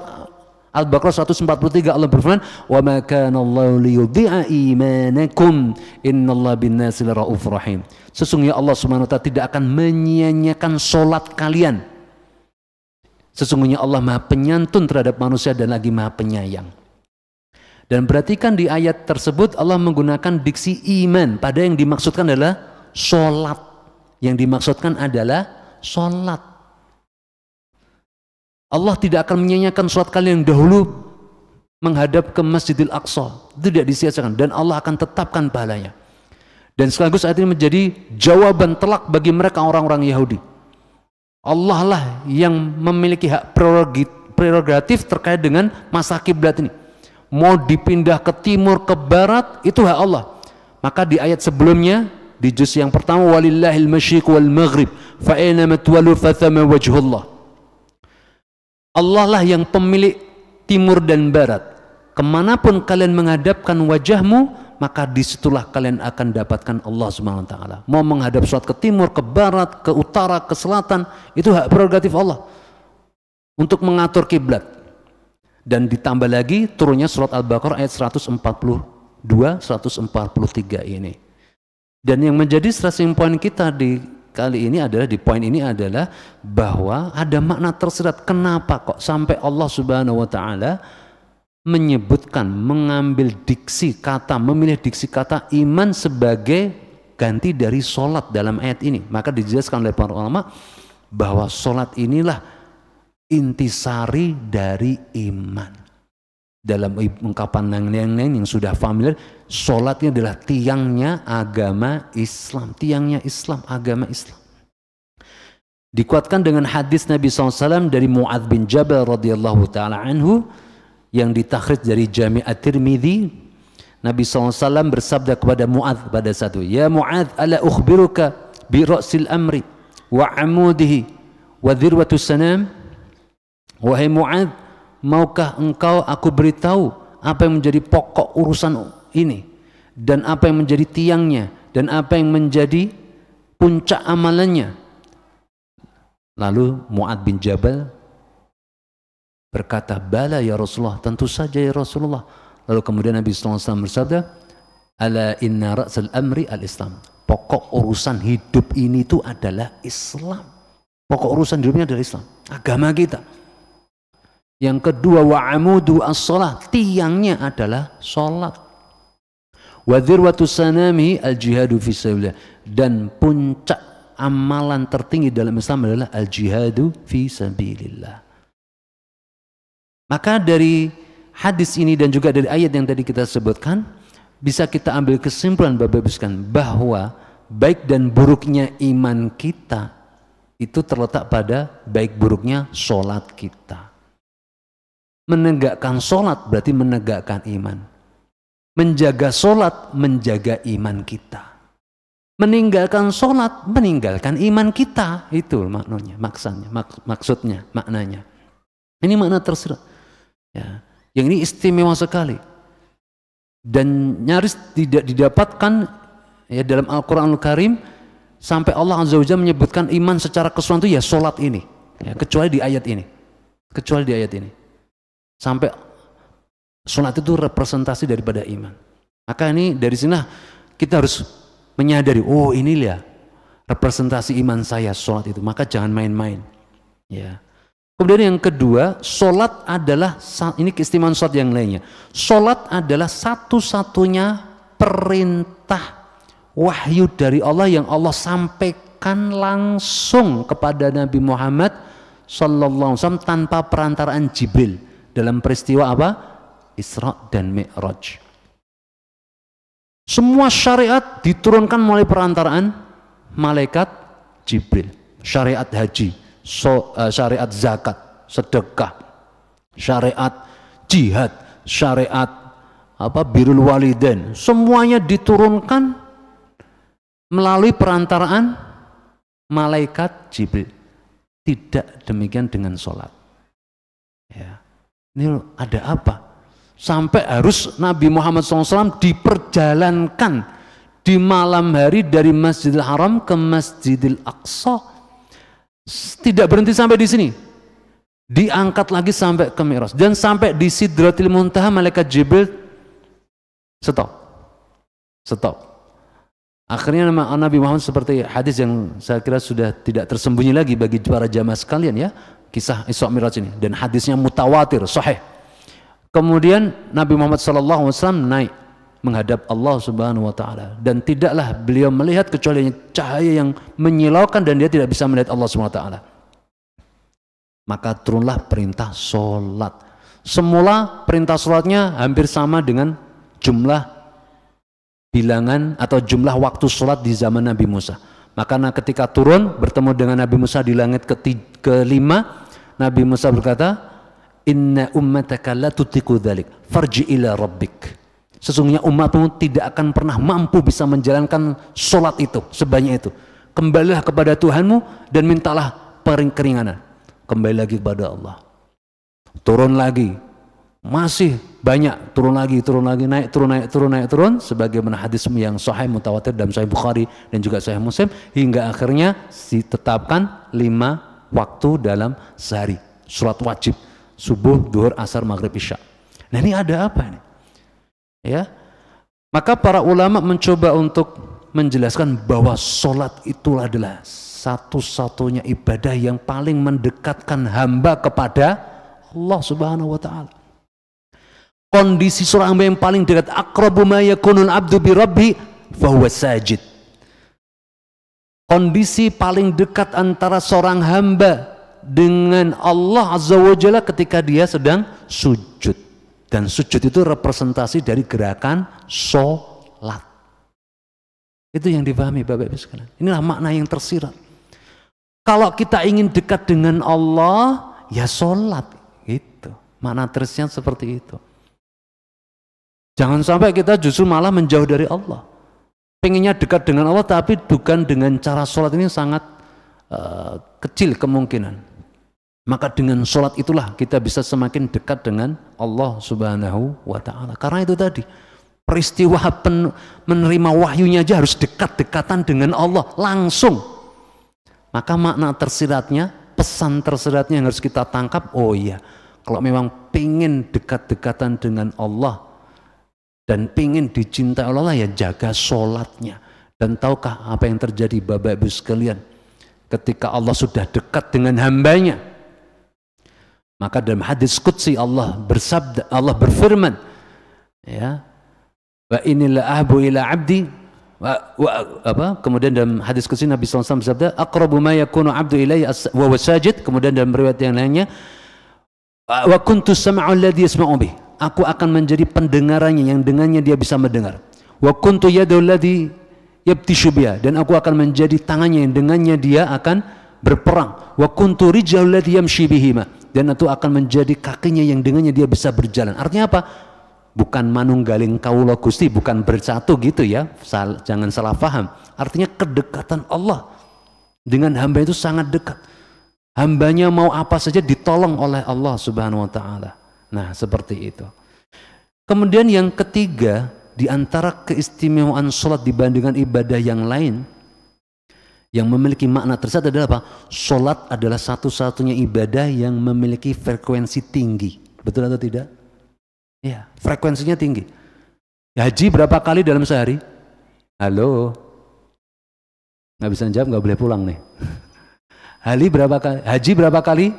Al-Baqarah 143 Allah berfirman, "Wa ma kana Allahu liyudhi'a imanakum, innallaha bin-nasi laraufur rahim." Sesungguhnya Allah Subhanahu wa taala tidak akan menyia-nyiakan salat kalian. Sesungguhnya Allah Maha Penyantun terhadap manusia dan lagi Maha Penyayang. Dan perhatikan di ayat tersebut Allah menggunakan diksi iman, pada yang dimaksudkan adalah salat. Yang dimaksudkan adalah salat. Allah tidak akan menyanyiakan sholat kalian yang dahulu menghadap ke Masjidil Aqsa. Itu tidak disia-siakan dan Allah akan tetapkan pahalanya. Dan sekaligus ayat ini menjadi jawaban telak bagi mereka orang-orang Yahudi. Allah lah yang memiliki hak prerogatif terkait dengan masa kiblat ini. Mau dipindah ke timur, ke barat, itu hak Allah. Maka di ayat sebelumnya, di juz yang pertama, walillahil masyriq wal maghrib fa aina matwalu fa thamma wajhullah. Allah lah yang pemilik timur dan barat. Kemanapun kalian menghadapkan wajahmu, maka disitulah kalian akan dapatkan Allah Subhanahu wa taala. Mau menghadap sholat ke timur, ke barat, ke utara, ke selatan, itu hak prerogatif Allah untuk mengatur kiblat. Dan ditambah lagi turunnya surat Al-Baqarah ayat 142, 143 ini. Dan yang menjadi stressing point kita di kali ini adalah, di poin ini adalah bahwa ada makna tersirat. Kenapa kok sampai Allah Subhanahu wa taala menyebutkan, mengambil diksi kata, memilih diksi kata iman sebagai ganti dari sholat dalam ayat ini? Maka dijelaskan oleh para ulama bahwa sholat inilah intisari dari iman. Dalam ungkapan yang sudah familiar, sholatnya adalah tiangnya agama Islam, tiangnya Islam, agama Islam. Dikuatkan dengan hadis Nabi SAW dari Mu'adz bin Jabal radhiyallahu taala anhu yang ditakhrij dari Jami' At-Tirmidzi. Nabi SAW bersabda kepada Mu'adz pada satu, "Ya Mu'adz, ala ukhbiruka bi ra'sil amri wa amudihi wa dhirwatus sanam?" Wahai Mu'adz, maukah engkau aku beritahu apa yang menjadi pokok urusan ini, dan apa yang menjadi tiangnya, dan apa yang menjadi puncak amalannya? Lalu Mu'adz bin Jabal berkata, "Bala ya Rasulullah, tentu saja ya Rasulullah." Lalu kemudian Nabi SAW bersabda, Ala inna ra'sal amri al-Islam. Pokok urusan hidup ini itu adalah Islam. Pokok urusan hidupnya adalah Islam, agama kita. Yang kedua, wa amudu as-shalah, tiangnya adalah salat. Wa dzirwatu sanami al-jihadu fi sabilillah, dan puncak amalan tertinggi dalam Islam adalah al-jihadu fi sabilillah. Maka dari hadis ini dan juga dari ayat yang tadi kita sebutkan, bisa kita ambil kesimpulan Bapak Ibu sekalian bahwa baik dan buruknya iman kita itu terletak pada baik buruknya sholat kita. Menegakkan sholat berarti menegakkan iman. Menjaga sholat menjaga iman kita. Meninggalkan sholat meninggalkan iman kita. Itu maknanya, maksudnya, maknanya. Ini makna tersirat. Ya. Yang ini istimewa sekali. Dan nyaris tidak didapatkan ya dalam Al-Quranul Karim sampai Allah Azza wa Jalla menyebutkan iman secara keseluruhan itu ya sholat ini. Ya, kecuali di ayat ini. Kecuali di ayat ini. Sampai sholat itu representasi daripada iman. Maka ini dari sini kita harus menyadari, oh inilah representasi iman saya sholat itu. Maka jangan main-main. Ya. Kemudian yang kedua, sholat adalah, ini keistimewaan sholat yang lainnya. Sholat adalah satu-satunya perintah wahyu dari Allah yang Allah sampaikan langsung kepada Nabi Muhammad sallallahu alaihi wasallam tanpa perantaraan Jibril. Dalam peristiwa apa? Isra dan Mi'raj. Semua syariat diturunkan melalui perantaraan malaikat Jibril. Syariat haji, syariat zakat, sedekah, syariat jihad, syariat birrul walidain, semuanya diturunkan melalui perantaraan malaikat Jibril. Tidak demikian dengan sholat. Ya. Ini ada apa? Sampai harus Nabi Muhammad SAW diperjalankan di malam hari dari Masjidil Haram ke Masjidil Aqsa. Tidak berhenti sampai di sini. Diangkat lagi sampai ke Mi'raj. Dan sampai di Sidratil Muntaha malaikat Jibril stop. Akhirnya Nabi Muhammad seperti hadis yang saya kira sudah tidak tersembunyi lagi bagi para jamaah sekalian ya. Kisah Isra Mi'raj ini dan hadisnya mutawatir, sahih. Kemudian Nabi Muhammad SAW naik menghadap Allah Subhanahu Wa Taala dan tidaklah beliau melihat kecuali cahaya yang menyilaukan dan dia tidak bisa melihat Allah Subhanahu Wa Taala. Maka turunlah perintah sholat. Semula perintah sholatnya hampir sama dengan jumlah bilangan atau jumlah waktu sholat di zaman Nabi Musa. Maka ketika turun bertemu dengan Nabi Musa di langit kelima, Nabi Musa berkata, inna ummataka la tutiku dzalik farji ila rabbik. Sesungguhnya umatmu tidak akan pernah mampu bisa menjalankan sholat itu sebanyak itu. Kembalilah kepada Tuhanmu dan mintalah keringanan. Kembali lagi kepada Allah. Turun lagi, masih banyak, turun lagi, naik turun, sebagaimana hadis yang sahih mutawatir dalam Sahih Bukhari dan juga Sahih Muslim, hingga akhirnya ditetapkan 5 waktu dalam sehari, sholat wajib, subuh, duhur, asar, maghrib, isya. Nah ini ada apa nih? Ya, maka para ulama mencoba untuk menjelaskan bahwa sholat itulah adalah satu-satunya ibadah yang paling mendekatkan hamba kepada Allah Subhanahu Wa Taala. Kondisi seorang hamba yang paling dekat, aqrabu ma yakunul abdu bi rabbi fahuwa sajid. Kondisi paling dekat antara seorang hamba dengan Allah Azza wa Jalla ketika dia sedang sujud. Dan sujud itu representasi dari gerakan sholat. Itu yang dipahami Bapak Ibu sekalian. Inilah makna yang tersirat. Kalau kita ingin dekat dengan Allah, ya sholat. Gitu. Makna tersirat seperti itu. Jangan sampai kita justru malah menjauh dari Allah. Pengennya dekat dengan Allah tapi bukan dengan cara sholat, ini sangat kecil kemungkinan. Maka dengan sholat itulah kita bisa semakin dekat dengan Allah Subhanahu wa Ta'ala. Karena itu tadi, peristiwa menerima wahyunya aja harus dekat-dekatan dengan Allah langsung. Maka makna tersiratnya, pesan tersiratnya yang harus kita tangkap, oh iya, kalau memang pengen dekat-dekatan dengan Allah dan pingin dicintai Allah ya jaga sholatnya. Dan tahukah apa yang terjadi Bapak Ibu sekalian? Ketika Allah sudah dekat dengan hambanya, maka dalam hadis qudsi Allah bersabda, Allah berfirman, ya, wa inilah ahbu ila abdi, kemudian dalam hadis qudsi Nabi SAW bersabda, aqrabu ma yakunu abdu ilayya wa wasajid, kemudian dalam riwayat yang lainnya, wa kuntu sam'u alladhi yasma'u bih, aku akan menjadi pendengarannya yang dengannya dia bisa mendengar, wa kuntu yadu alladhi yabtishu biha, dan aku akan menjadi tangannya yang dengannya dia akan berperang, wa kuntu rijlul ladzi yamshi bihima, dan itu akan menjadi kakinya yang dengannya dia bisa berjalan. Artinya apa? Bukan manunggaling kaula Gusti, bukan bersatu gitu ya, jangan salah paham. Artinya kedekatan Allah dengan hamba itu sangat dekat. Hambanya mau apa saja ditolong oleh Allah Subhanahu wa taala. Nah, seperti itu. Kemudian yang ketiga, di antara keistimewaan sholat dibandingkan ibadah yang lain yang memiliki makna tersebut adalah apa? Sholat adalah satu-satunya ibadah yang memiliki frekuensi tinggi. Betul atau tidak? Ya, frekuensinya tinggi. Haji berapa kali dalam sehari? Halo? Nggak bisa jawab, nggak boleh pulang nih. Haji berapa kali?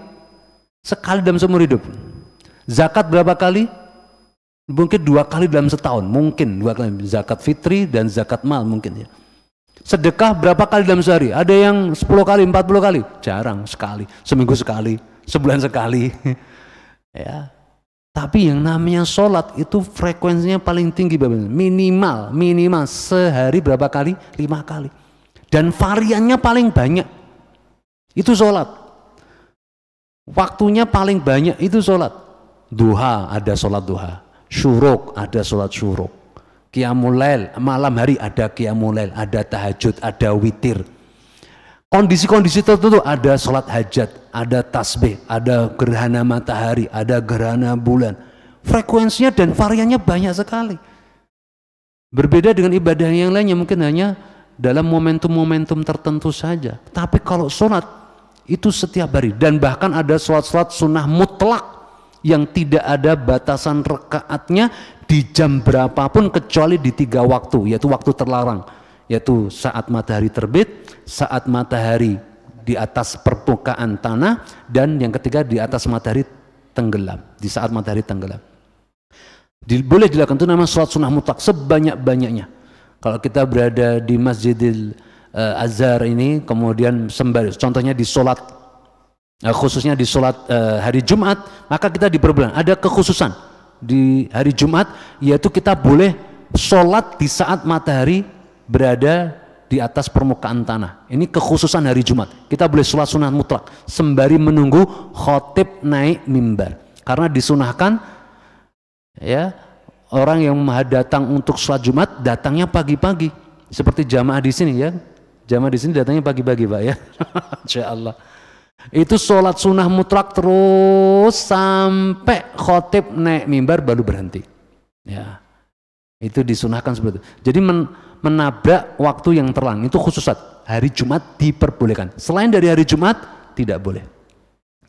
Sekali dalam seumur hidup. Zakat berapa kali? Mungkin 2 kali dalam setahun, mungkin 2 kali, zakat fitri dan zakat mal mungkin ya. Sedekah berapa kali dalam sehari? Ada yang 10 kali, 40 kali, jarang, sekali, seminggu sekali, sebulan sekali. Ya. Tapi yang namanya sholat itu frekuensinya paling tinggi, minimal sehari berapa kali? 5 kali. Dan variannya paling banyak. Itu sholat. Waktunya paling banyak itu sholat. Duha, ada sholat duha. Syuruk, ada sholat syuruk. Qiyamul lail, malam hari ada qiyamul lail, ada tahajud, ada witir. Kondisi-kondisi tertentu ada sholat hajat, ada tasbih, ada gerhana matahari, ada gerhana bulan. Frekuensinya dan variannya banyak sekali. Berbeda dengan ibadah yang lainnya, mungkin hanya dalam momentum-momentum tertentu saja. Tapi kalau sholat itu setiap hari, dan bahkan ada sholat-sholat sunnah mutlak yang tidak ada batasan rakaatnya di jam berapapun kecuali di 3 waktu, yaitu waktu terlarang, yaitu saat matahari terbit, saat matahari di atas permukaan tanah, dan yang ketiga di atas matahari tenggelam, di saat matahari tenggelam. Boleh dilakukan, itu namanya sholat sunnah mutlak sebanyak-banyaknya. Kalau kita berada di Masjidil Azhar ini, kemudian sembari, contohnya di sholat, khususnya di sholat hari Jumat, maka kita diperbolehkan, ada kekhususan di hari Jumat, yaitu kita boleh sholat di saat matahari berada di atas permukaan tanah. Ini kekhususan hari Jumat, kita boleh sholat sunat mutlak sembari menunggu khotib naik mimbar, karena disunahkan ya, orang yang datang untuk sholat Jumat datangnya pagi-pagi, seperti jamaah di sini ya, jamaah di sini datangnya pagi-pagi Pak ya. Insyaallah. Itu sholat sunnah mutlak terus sampai khotib naik mimbar baru berhenti. Ya, itu disunahkan seperti itu. Jadi menabrak waktu yang terlarang itu khususat hari Jumat diperbolehkan. Selain dari hari Jumat tidak boleh.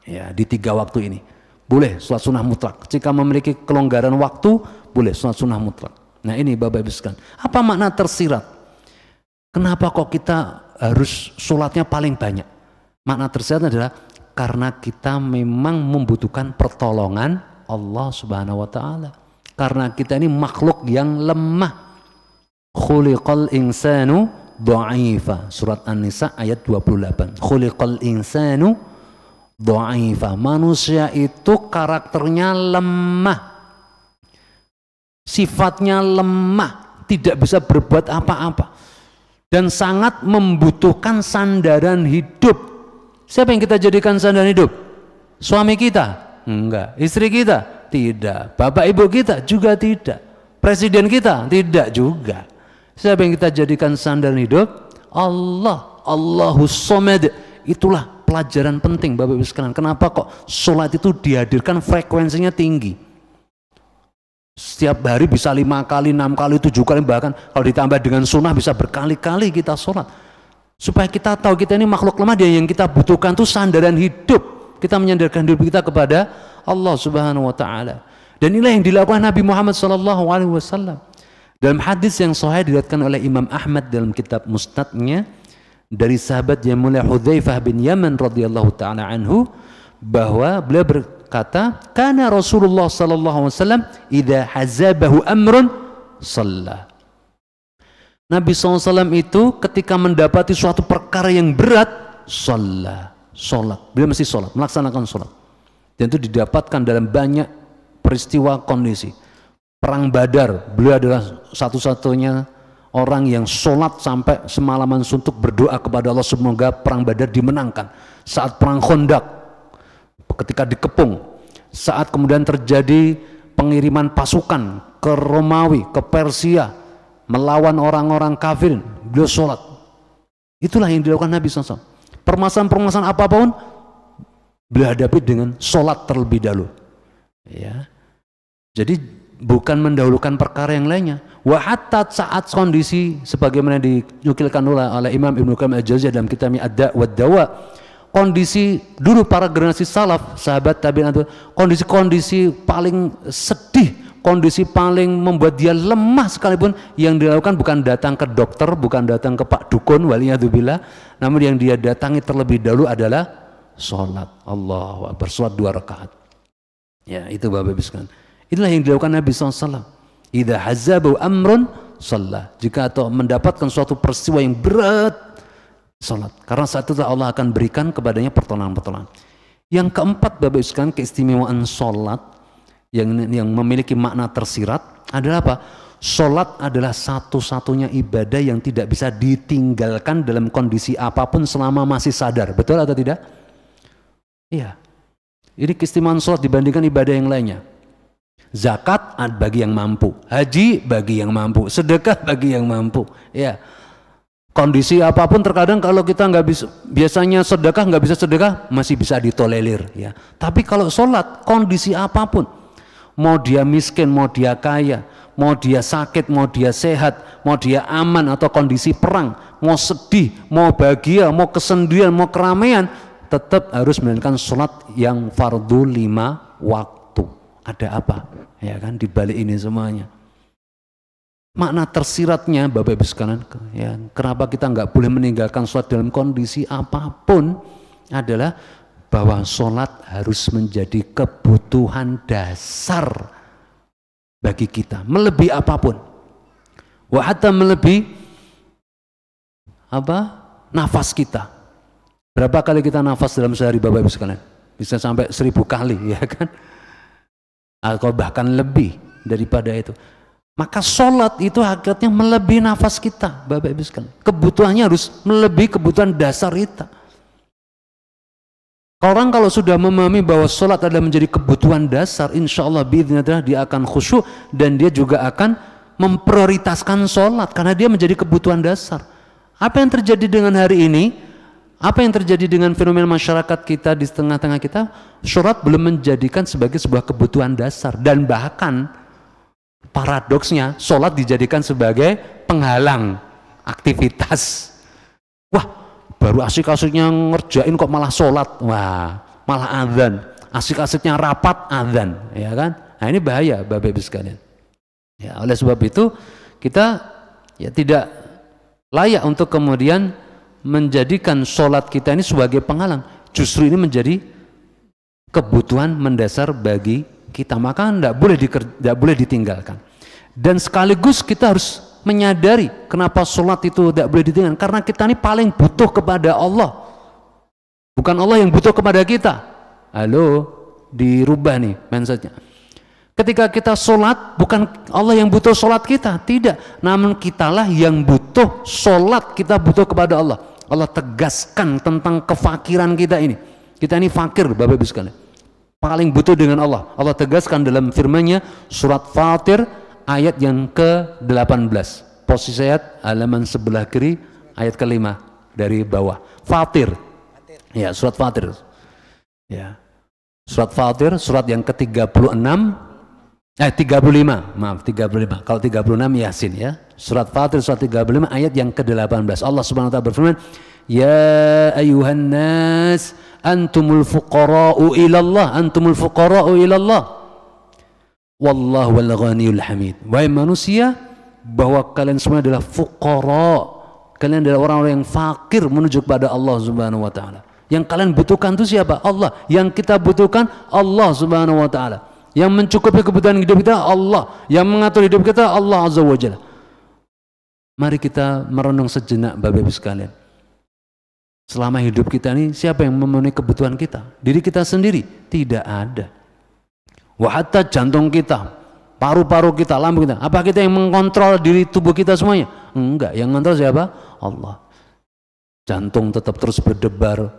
Ya, di 3 waktu ini boleh sholat sunnah mutlak. Jika memiliki kelonggaran waktu boleh sholat sunnah mutlak. Nah ini Bapak Ibu sekalian, apa makna tersirat? Kenapa kok kita harus sholatnya paling banyak? Makna tersirat adalah karena kita memang membutuhkan pertolongan Allah Subhanahu wa taala. Karena kita ini makhluk yang lemah. Khuliqal insanu dha'ifa. Surat An-Nisa ayat 28. Khuliqal insanu dha'ifa. Manusia itu karakternya lemah. Sifatnya lemah, tidak bisa berbuat apa-apa. Dan sangat membutuhkan sandaran hidup. Siapa yang kita jadikan sandaran hidup? Suami kita? Enggak. Istri kita? Tidak. Bapak ibu kita? Juga tidak. Presiden kita? Tidak juga. Siapa yang kita jadikan sandaran hidup? Allah. Allahus Somad. Itulah pelajaran penting Bapak ibu sekalian. Kenapa kok sholat itu dihadirkan frekuensinya tinggi? Setiap hari bisa 5 kali, 6 kali, 7 kali, bahkan kalau ditambah dengan sunnah bisa berkali-kali kita sholat. Supaya kita tahu kita ini makhluk lemah, dan yang kita butuhkan itu sandaran hidup. Kita menyandarkan hidup kita kepada Allah Subhanahu wa taala. Dan inilah yang dilakukan Nabi Muhammad SAW. Dalam hadis yang sahih diriwayatkan oleh Imam Ahmad dalam kitab Musnadnya dari sahabat yang mulia Hudzaifah bin Yaman radhiyallahu taala anhu, bahwa beliau berkata, "Kana Rasulullah sallallahu alaihi wasallam idza hazabahu amrun shalla." Nabi SAW itu ketika mendapati suatu perkara yang berat, sholat. Beliau mesti sholat, melaksanakan sholat. Dan itu didapatkan dalam banyak peristiwa kondisi. Perang Badar, beliau adalah satu-satunya orang yang sholat sampai semalaman suntuk berdoa kepada Allah semoga perang Badar dimenangkan. Saat perang Khandaq, ketika dikepung, saat kemudian terjadi pengiriman pasukan ke Romawi, ke Persia, melawan orang-orang kafir, beliau sholat. Itulah yang dilakukan Nabi SAW. Permasalahan-permasalahan apapun beliau hadapi dengan sholat terlebih dahulu. Ya. Jadi bukan mendahulukan perkara yang lainnya. Wa hatta saat kondisi sebagaimana dinukilkan oleh Imam Ibnu Qayyim al-Jauziyah dalam kitabnya Ad-Da' wad-Dawa, kondisi dulu para generasi salaf, sahabat tabi'in, kondisi-kondisi paling sedih, kondisi paling membuat dia lemah sekalipun, yang dilakukan bukan datang ke dokter, bukan datang ke Pak Dukun, waliyadzubillah, namun yang dia datangi terlebih dahulu adalah sholat. Allahu Akbar, sholat 2 rakaat. Ya, itu Bapak Ibu sekalian. Inilah yang dilakukan Nabi SAW. Idza hazabu amrun shalla. Jika atau mendapatkan suatu peristiwa yang berat, sholat. Karena saat itu Allah akan berikan kepadanya pertolongan-pertolongan. Yang keempat Bapak Ibu sekalian, keistimewaan sholat yang memiliki makna tersirat adalah apa? Sholat adalah satu-satunya ibadah yang tidak bisa ditinggalkan dalam kondisi apapun selama masih sadar. Betul atau tidak? Iya. Ini keistimewaan sholat dibandingkan ibadah yang lainnya. Zakat bagi yang mampu, haji bagi yang mampu, sedekah bagi yang mampu. Ya. Kondisi apapun terkadang kalau kita nggak bisa, biasanya sedekah nggak bisa sedekah masih bisa ditolerir. Ya. Tapi kalau sholat, kondisi apapun, mau dia miskin, mau dia kaya, mau dia sakit, mau dia sehat, mau dia aman atau kondisi perang, mau sedih, mau bahagia, mau kesendirian, mau keramaian, tetap harus menjalankan sholat yang fardu 5 waktu. Ada apa? Ya kan, di balik ini semuanya. Makna tersiratnya Bapak Ibu sekalian, ya, kenapa kita nggak boleh meninggalkan sholat dalam kondisi apapun adalah bahwa sholat harus menjadi kebutuhan dasar bagi kita, melebihi apapun. Wa hatta melebihi apa? Nafas kita. Berapa kali kita nafas dalam sehari Bapak Ibu sekalian? Bisa sampai 1000 kali, ya kan? Atau bahkan lebih daripada itu. Maka sholat itu hakikatnya melebihi nafas kita Bapak Ibu sekalian. Kebutuhannya harus melebihi kebutuhan dasar kita. Orang kalau sudah memahami bahwa sholat adalah menjadi kebutuhan dasar, insya Allah biidznillah dia akan khusyuk dan dia juga akan memprioritaskan sholat karena dia menjadi kebutuhan dasar. Apa yang terjadi dengan hari ini? Apa yang terjadi dengan fenomena masyarakat kita di tengah-tengah kita? Sholat belum menjadikan sebagai sebuah kebutuhan dasar, dan bahkan paradoksnya sholat dijadikan sebagai penghalang aktivitas. Wah, baru asik-asiknya ngerjain kok malah sholat, wah malah adzan, asik-asiknya rapat adzan, ya kan? Nah ini bahaya Bapak Ibu sekalian. Ya, oleh sebab itu kita ya tidak layak untuk kemudian menjadikan sholat kita ini sebagai penghalang. Justru ini menjadi kebutuhan mendasar bagi kita, maka tidak boleh ditinggalkan. Dan sekaligus kita harus menyadari kenapa sholat itu tidak boleh ditinggalkan, karena kita ini paling butuh kepada Allah, bukan Allah yang butuh kepada kita. Halo, dirubah nih mindsetnya. Ketika kita sholat, bukan Allah yang butuh sholat kita, tidak, namun kitalah yang butuh sholat, kita butuh kepada Allah. Allah tegaskan tentang kefakiran kita ini. Kita ini fakir Bapak Ibu sekalian, paling butuh dengan Allah. Allah tegaskan dalam firman-Nya surat Fatir ayat yang ke-18. Posisi ayat halaman sebelah kiri, ayat ke-5 dari bawah. Fatir. Ya, surat Fatir. Ya. Surat Fatir, surat yang ke-36, 35, maaf 35. Kalau 36 Yasin ya. Surat Fatir surat 35 ayat yang ke-18. Allah Subhanahu wa taala berfirman, "Ya ayyuhan nas, antumul fuqara'u ilallah, antumul fuqara'u ilallah. Wallahu wal ghaniyul hamid." Wahai manusia, bahwa kalian semua adalah fuqara, kalian adalah orang-orang yang fakir menuju kepada Allah Subhanahu wa taala. Yang kalian butuhkan itu siapa? Allah. Yang kita butuhkan Allah Subhanahu wa taala. Yang mencukupi kebutuhan hidup kita Allah. Yang mengatur hidup kita Allah Azza wa Jalla. Mari kita merenung sejenak Bapak Ibu sekalian. Selama hidup kita ini siapa yang memenuhi kebutuhan kita? Diri kita sendiri? Tidak ada. Wa hatta jantung kita, paru-paru kita, lambung kita. Apa kita yang mengontrol diri tubuh kita semuanya? Enggak. Yang mengontrol siapa? Allah. Jantung tetap terus berdebar,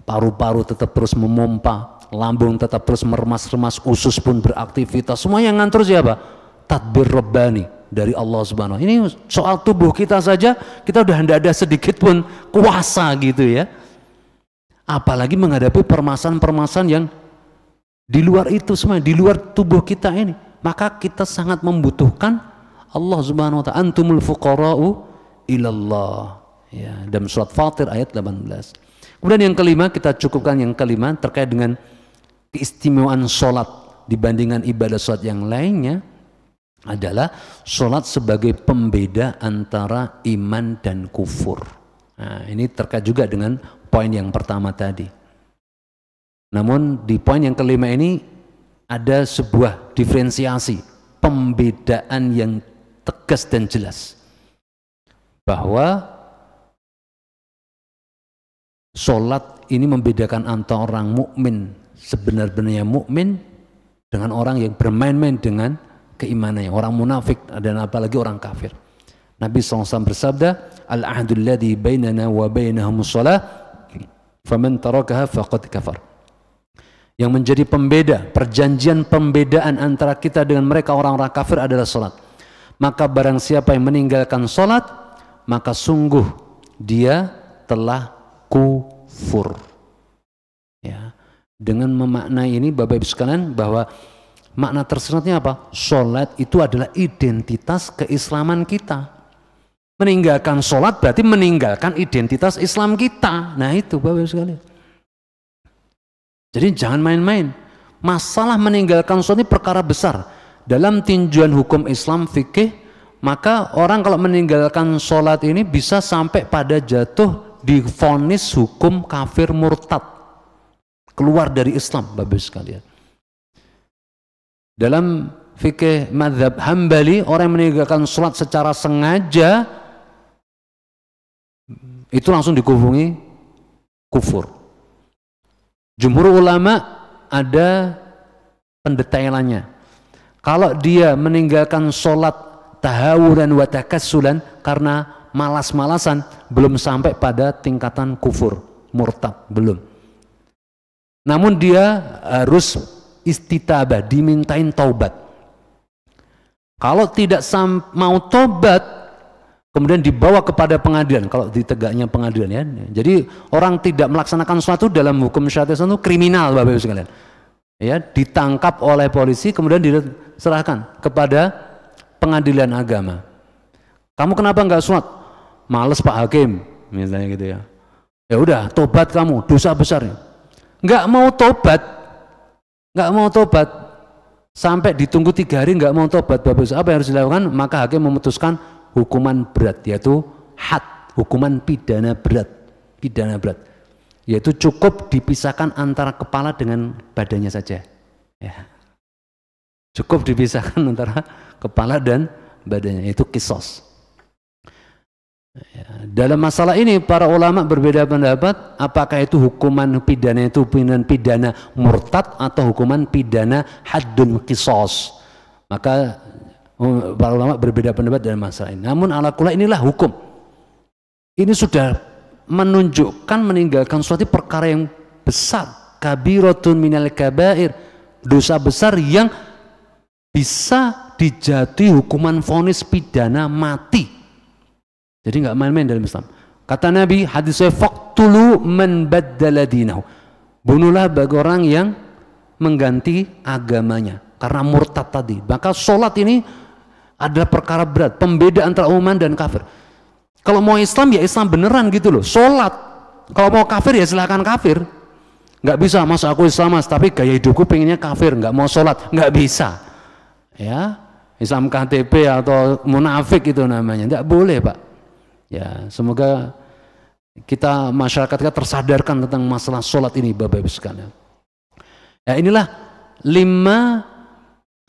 paru-paru tetap terus memompa, lambung tetap terus meremas-remas, usus pun beraktivitas. Semua yang ngatur siapa? Tadbir Rabbani dari Allah Subhanahu. Ini soal tubuh kita saja kita udah tidak ada sedikit pun kuasa gitu ya. Apalagi menghadapi permasalahan-permasalahan yang di luar itu semua, di luar tubuh kita ini. Maka kita sangat membutuhkan Allah Subhanahu wa taala. Antumul fuqara'u ilallah. Ya, dalam surat Fatir ayat 18. Kemudian yang kelima, kita cukupkan yang kelima terkait dengan keistimewaan sholat dibandingkan ibadah sholat yang lainnya adalah sholat sebagai pembeda antara iman dan kufur. Nah, ini terkait juga dengan poin yang pertama tadi. Namun di poin yang kelima ini ada sebuah diferensiasi, pembedaan yang tegas dan jelas bahwa sholat ini membedakan antara orang mukmin sebenar-benarnya mukmin dengan orang yang bermain-main dengan keimanannya, orang munafik dan apalagi orang kafir. Nabi SAW bersabda, al-ahdul ladzi bainana wa bainahumus shalah faman tarakaha faqad kafar. Yang menjadi pembeda, perjanjian pembedaan antara kita dengan mereka orang-orang kafir adalah sholat. Maka barang siapa yang meninggalkan sholat, maka sungguh dia telah kufur. Ya. Dengan memaknai ini Bapak Ibu sekalian bahwa makna tersebutnya apa? Sholat itu adalah identitas keislaman kita. Meninggalkan sholat berarti meninggalkan identitas Islam kita. Nah itu Bapak Ibu sekalian. Jadi jangan main-main. Masalah meninggalkan sholat ini perkara besar. Dalam tinjauan hukum Islam fikih, maka orang kalau meninggalkan sholat ini bisa sampai pada jatuh divonis hukum kafir murtad, keluar dari Islam Bapak Ibu sekalian. Dalam fikih mazhab Hambali, orang yang meninggalkan sholat secara sengaja itu langsung dikufuri kufur. Jumhur ulama ada pendetailannya. Kalau dia meninggalkan sholat tahawuran wa takassulan karena malas-malasan, belum sampai pada tingkatan kufur murtad, belum. Namun dia harus istitabah, dimintain taubat. Kalau tidak mau taubat, kemudian dibawa kepada pengadilan. Kalau ditegaknya pengadilan ya. Jadi orang tidak melaksanakan sesuatu dalam hukum syariat itu kriminal Bapak Ibu sekalian. Ya, ditangkap oleh polisi kemudian diserahkan kepada pengadilan agama. Kamu kenapa enggak sholat? Males Pak Hakim, misalnya gitu ya. Ya udah, tobat kamu, dosa besarnya. Enggak mau tobat. Enggak mau tobat. Sampai ditunggu 3 hari enggak mau tobat Bapak Ibu. Apa yang harus dilakukan? Maka hakim memutuskan hukuman berat, yaitu had, hukuman pidana berat, yaitu cukup dipisahkan antara kepala dengan badannya saja, ya. Cukup dipisahkan antara kepala dan badannya, yaitu kisos. Ya, dalam masalah ini para ulama berbeda pendapat, apakah itu hukuman pidana itu pidana murtad atau hukuman pidana haddun kisos. Maka para ulama berbeda pendapat dalam masalah ini. Namun ala kula inilah hukum. Ini sudah menunjukkan meninggalkan suatu perkara yang besar, kabiratun minal kabair, dosa besar yang bisa dijatuhi hukuman vonis pidana mati. Jadi nggak main-main dalam Islam. Kata Nabi, hadisnya faqtulu man baddala dinahu. Bunuhlah bagi orang yang mengganti agamanya karena murtad tadi. Maka sholat ini adalah perkara berat, pembeda antara umat dan kafir. Kalau mau Islam ya Islam beneran gitu loh, sholat. Kalau mau kafir ya silahkan kafir. Nggak bisa, masa aku Islam mas, tapi gaya hidupku pengennya kafir, nggak mau sholat, nggak bisa. Ya, Islam KTP atau munafik itu namanya. Tidak boleh, Pak. Ya, semoga kita masyarakat kita tersadarkan tentang masalah sholat ini, Bapak Ibu sekalian. Ya, inilah 5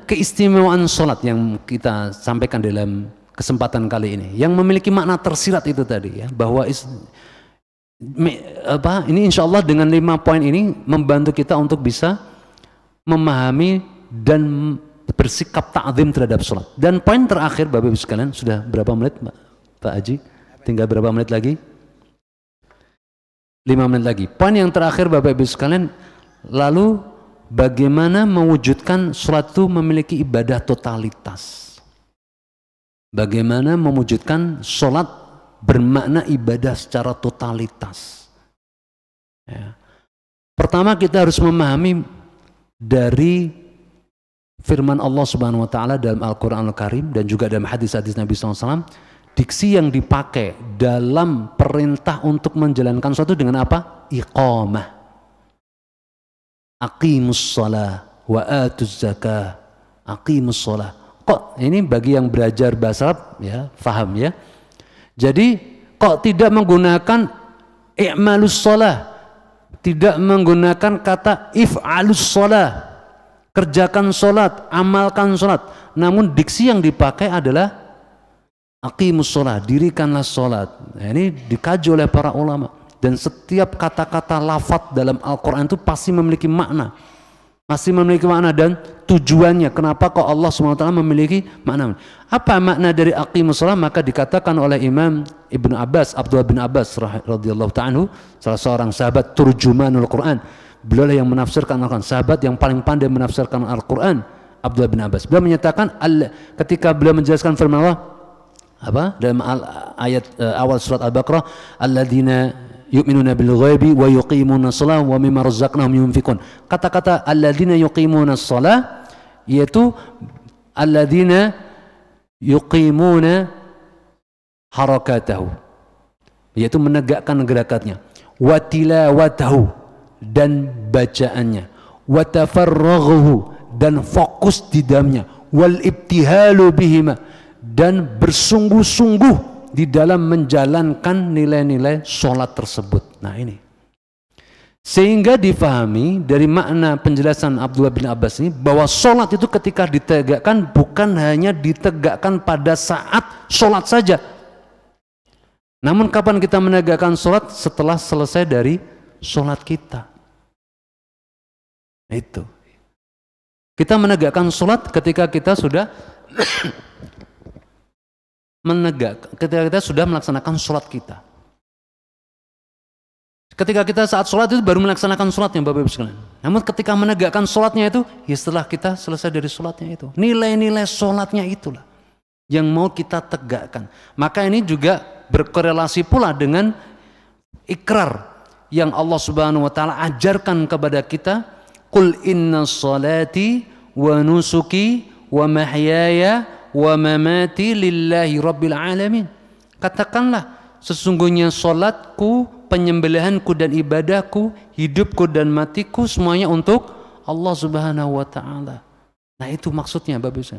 keistimewaan sholat yang kita sampaikan dalam kesempatan kali ini, yang memiliki makna tersirat itu tadi ya, bahwa ini insya Allah dengan 5 poin ini membantu kita untuk bisa memahami dan bersikap ta'zim terhadap sholat. Dan poin terakhir Bapak Ibu sekalian, sudah berapa menit Pak Haji? Tinggal berapa menit lagi? 5 menit lagi. Poin yang terakhir Bapak Ibu sekalian, lalu bagaimana mewujudkan sholat itu memiliki ibadah totalitas. Bagaimana mewujudkan sholat bermakna ibadah secara totalitas. Ya. Pertama kita harus memahami dari firman Allah Subhanahu Wa Taala dalam Al-Quran Al-Karim dan juga dalam hadis-hadis Nabi SAW, diksi yang dipakai dalam perintah untuk menjalankan sesuatu dengan apa? Iqamah. Aqimus shalah wa atuz zakah. Aqimus shalah. Kok ini bagi yang belajar bahasa Arab ya, paham ya. Jadi kok tidak menggunakan i'malus shalah, tidak menggunakan kata if'alus shalah, kerjakan sholat, amalkan sholat. Namun diksi yang dipakai adalah aqimus shalah, dirikanlah sholat. Nah, ini dikaji oleh para ulama. Dan setiap kata-kata lafadz dalam Al-Quran itu pasti memiliki makna. Masih memiliki makna dan tujuannya. Kenapa kok Allah SWT memiliki makna? Apa makna dari aqimus shalah? Maka dikatakan oleh Imam Ibnu Abbas, Abdullah bin Abbas radhiyallahu ta'ala, salah seorang sahabat turjumanul Quran. Beliau yang menafsirkan Al-Quran, sahabat yang paling pandai menafsirkan Al-Quran, Abdullah bin Abbas. Beliau menyatakan ketika beliau menjelaskan firman Allah dalam ayat awal surat Al-Baqarah, alladzina yu'minuna bil ghaibi wa yuqimuna shalah wa mimma razaqnahum yunfiqun. Kata-kata alladzina yuqimuna shalah yaitu alladzina yuqimuna harakatahu, yaitu menegakkan gerakannya, wa tilawatahu, dan bacaannya, wa tafarraghuhu, dan fokus di dalamnya, wal ibtihalu bihima, dan bersungguh-sungguh di dalam menjalankan nilai-nilai sholat tersebut. Nah ini, sehingga difahami dari makna penjelasan Abdullah bin Abbas ini bahwa sholat itu ketika ditegakkan bukan hanya ditegakkan pada saat sholat saja, namun kapan kita menegakkan sholat? Setelah selesai dari sholat kita. Itu kita menegakkan sholat ketika kita sudah ketika kita sudah melaksanakan sholat kita. Ketika kita saat sholat itu baru melaksanakan sholatnya, Bapak Ibu sekalian. Namun ketika menegakkan sholatnya itu, ya setelah kita selesai dari sholatnya itu. Nilai-nilai sholatnya itulah yang mau kita tegakkan. Maka ini juga berkorelasi pula dengan ikrar yang Allah Subhanahu Wa Taala ajarkan kepada kita. Qul inna salati wa nusuki wa mahyaya wa mamati lillahi rabbil alamin. Katakanlah, sesungguhnya salatku, penyembelihanku dan ibadahku, hidupku dan matiku semuanya untuk Allah Subhanahu Wa Taala. Nah itu maksudnya Bapak Ibu.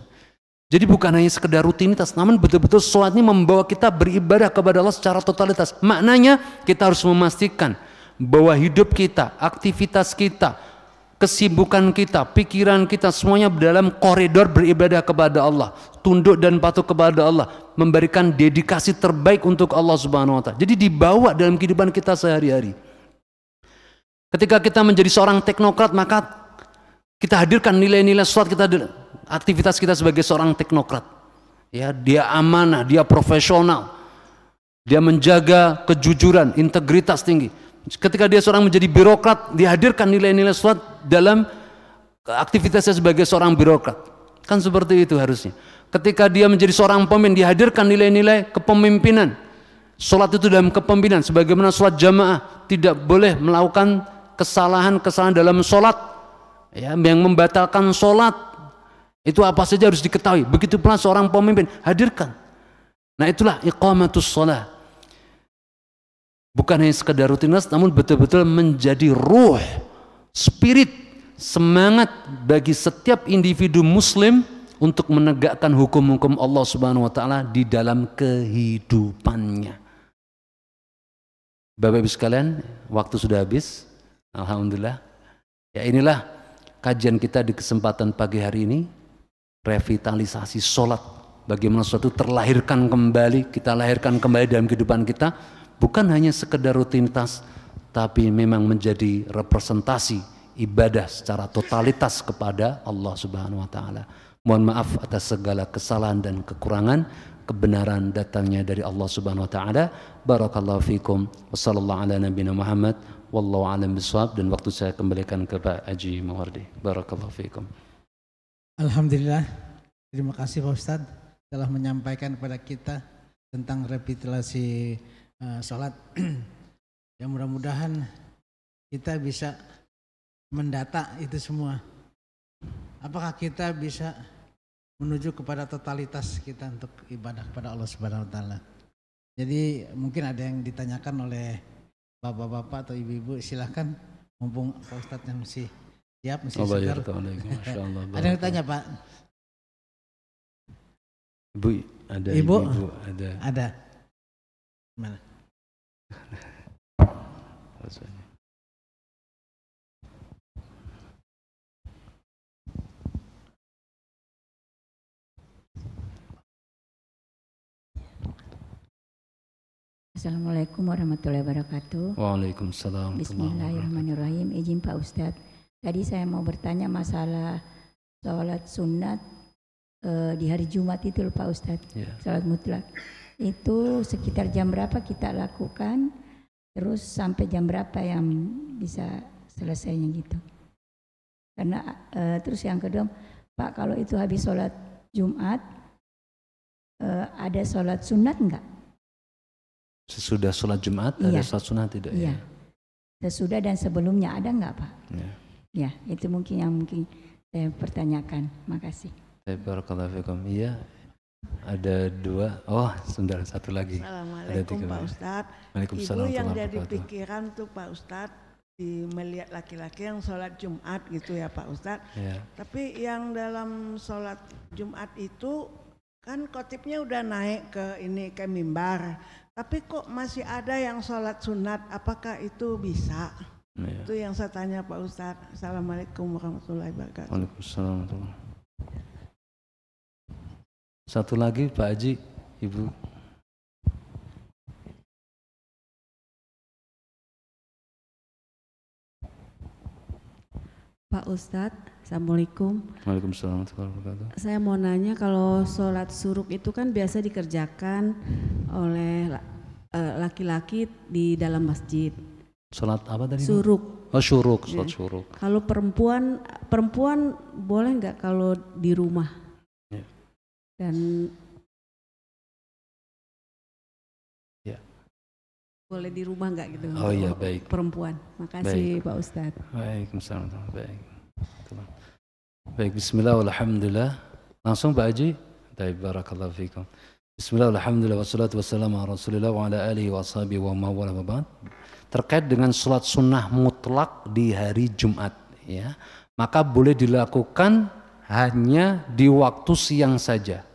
Jadi bukan hanya sekedar rutinitas, namun betul-betul salat ini membawa kita beribadah kepada Allah secara totalitas. Maknanya kita harus memastikan bahwa hidup kita, aktivitas kita, kesibukan kita, pikiran kita semuanya dalam koridor beribadah kepada Allah, tunduk dan patuh kepada Allah, memberikan dedikasi terbaik untuk Allah Subhanahu Wa Taala. Jadi dibawa dalam kehidupan kita sehari-hari. Ketika kita menjadi seorang teknokrat, maka kita hadirkan nilai-nilai sholat kita, aktivitas kita sebagai seorang teknokrat. Ya, dia amanah, dia profesional, dia menjaga kejujuran, integritas tinggi. Ketika dia seorang menjadi birokrat, dihadirkan nilai-nilai sholat dalam aktivitasnya sebagai seorang birokrat. Kan seperti itu harusnya. Ketika dia menjadi seorang pemimpin, dihadirkan nilai-nilai kepemimpinan. Sholat itu dalam kepemimpinan, sebagaimana sholat jamaah, tidak boleh melakukan kesalahan-kesalahan dalam sholat ya, yang membatalkan sholat. Itu apa saja harus diketahui. Begitu pula seorang pemimpin, hadirkan. Nah itulah iqamatus shalah. Bukan hanya sekedar rutinitas, namun betul-betul menjadi ruh, spirit, semangat bagi setiap individu muslim untuk menegakkan hukum-hukum Allah Subhanahu wa taala di dalam kehidupannya. Bapak Ibu sekalian, waktu sudah habis. Alhamdulillah. Ya, inilah kajian kita di kesempatan pagi hari ini. Revitalisasi sholat. Bagaimana sesuatu terlahirkan kembali, kita lahirkan kembali dalam kehidupan kita. Bukan hanya sekedar rutinitas, tapi memang menjadi representasi ibadah secara totalitas kepada Allah Subhanahu wa taala. Mohon maaf atas segala kesalahan dan kekurangan. Kebenaran datangnya dari Allah Subhanahu wa taala. Barakallahu fikum. Wassallallahu ala nabiyina Muhammad. Wallahu a'lam bishawab. Dan waktu saya kembalikan ke Pak Haji Mawardi. Barakallahu fikum. Alhamdulillah. Terima kasih Pak Ustadz telah menyampaikan kepada kita tentang revitalisasi sholat. Ya, mudah-mudahan kita bisa mendata itu semua. Apakah kita bisa menuju kepada totalitas kita untuk ibadah kepada Allah Subhanahu wa taala. Jadi mungkin ada yang ditanyakan oleh bapak-bapak atau ibu-ibu, silahkan, mumpung Pak Ustadz yang masih siap, masih segar. Ada yang tanya Pak? Ibu ada. Ibu ada. Ada. Mana? Assalamualaikum warahmatullahi wabarakatuh. Waalaikumsalam. Bismillahirrahmanirrahim. Izin Pak Ustadz, tadi saya mau bertanya masalah sholat sunat di hari Jumat itu Pak Ustadz, sholat mutlak. Itu sekitar jam berapa kita lakukan, terus sampai jam berapa yang bisa selesainya gitu. Karena terus yang kedua, Pak, kalau itu habis sholat Jumat, ada sholat sunat enggak? Sesudah sholat Jumat ada sholat sunat tidak? Iya. Sesudah dan sebelumnya ada enggak Pak? Ya, itu mungkin yang saya pertanyakan. Makasih. Barakallahu fikum. Iya. Ada dua. Oh, sebentar, satu lagi. Assalamualaikum Pak Ustadz. Ibu yang jadi pikiran tuh Pak Ustadz di melihat laki-laki yang sholat Jumat gitu ya Pak Ustadz. Tapi yang dalam sholat Jumat itu kan khotibnya udah naik ke mimbar. Tapi kok masih ada yang sholat sunat, apakah itu bisa? Itu yang saya tanya Pak Ustadz. Assalamualaikum warahmatullahi wabarakatuh. Waalaikumsalam. Satu lagi Pak Haji, Ibu. Pak Ustadz, Assalamualaikum. Waalaikumsalam warahmatullahi wabarakatuh. Saya mau nanya, kalau sholat suruk itu kan biasa dikerjakan oleh laki-laki di dalam masjid. Sholat apa tadi? Suruk. Oh, syuruk, sholat syuruk. Kalau perempuan boleh nggak kalau di rumah? Dan boleh di rumah nggak gitu? Oh iya, baik. Perempuan. Makasih baik. Pak Ustadz. Waalaikumsalam. Baik, bismillah, alhamdulillah. Langsung Pak Haji. Barakallahu fikum. Bismillah, alhamdulillah, wassalatu wassalamu ala rasulillah wa ala alihi wa sahbihi wa mawala wa ba'd. Terkait dengan sholat sunnah mutlak di hari Jumat, ya, maka boleh dilakukan hanya di waktu siang saja.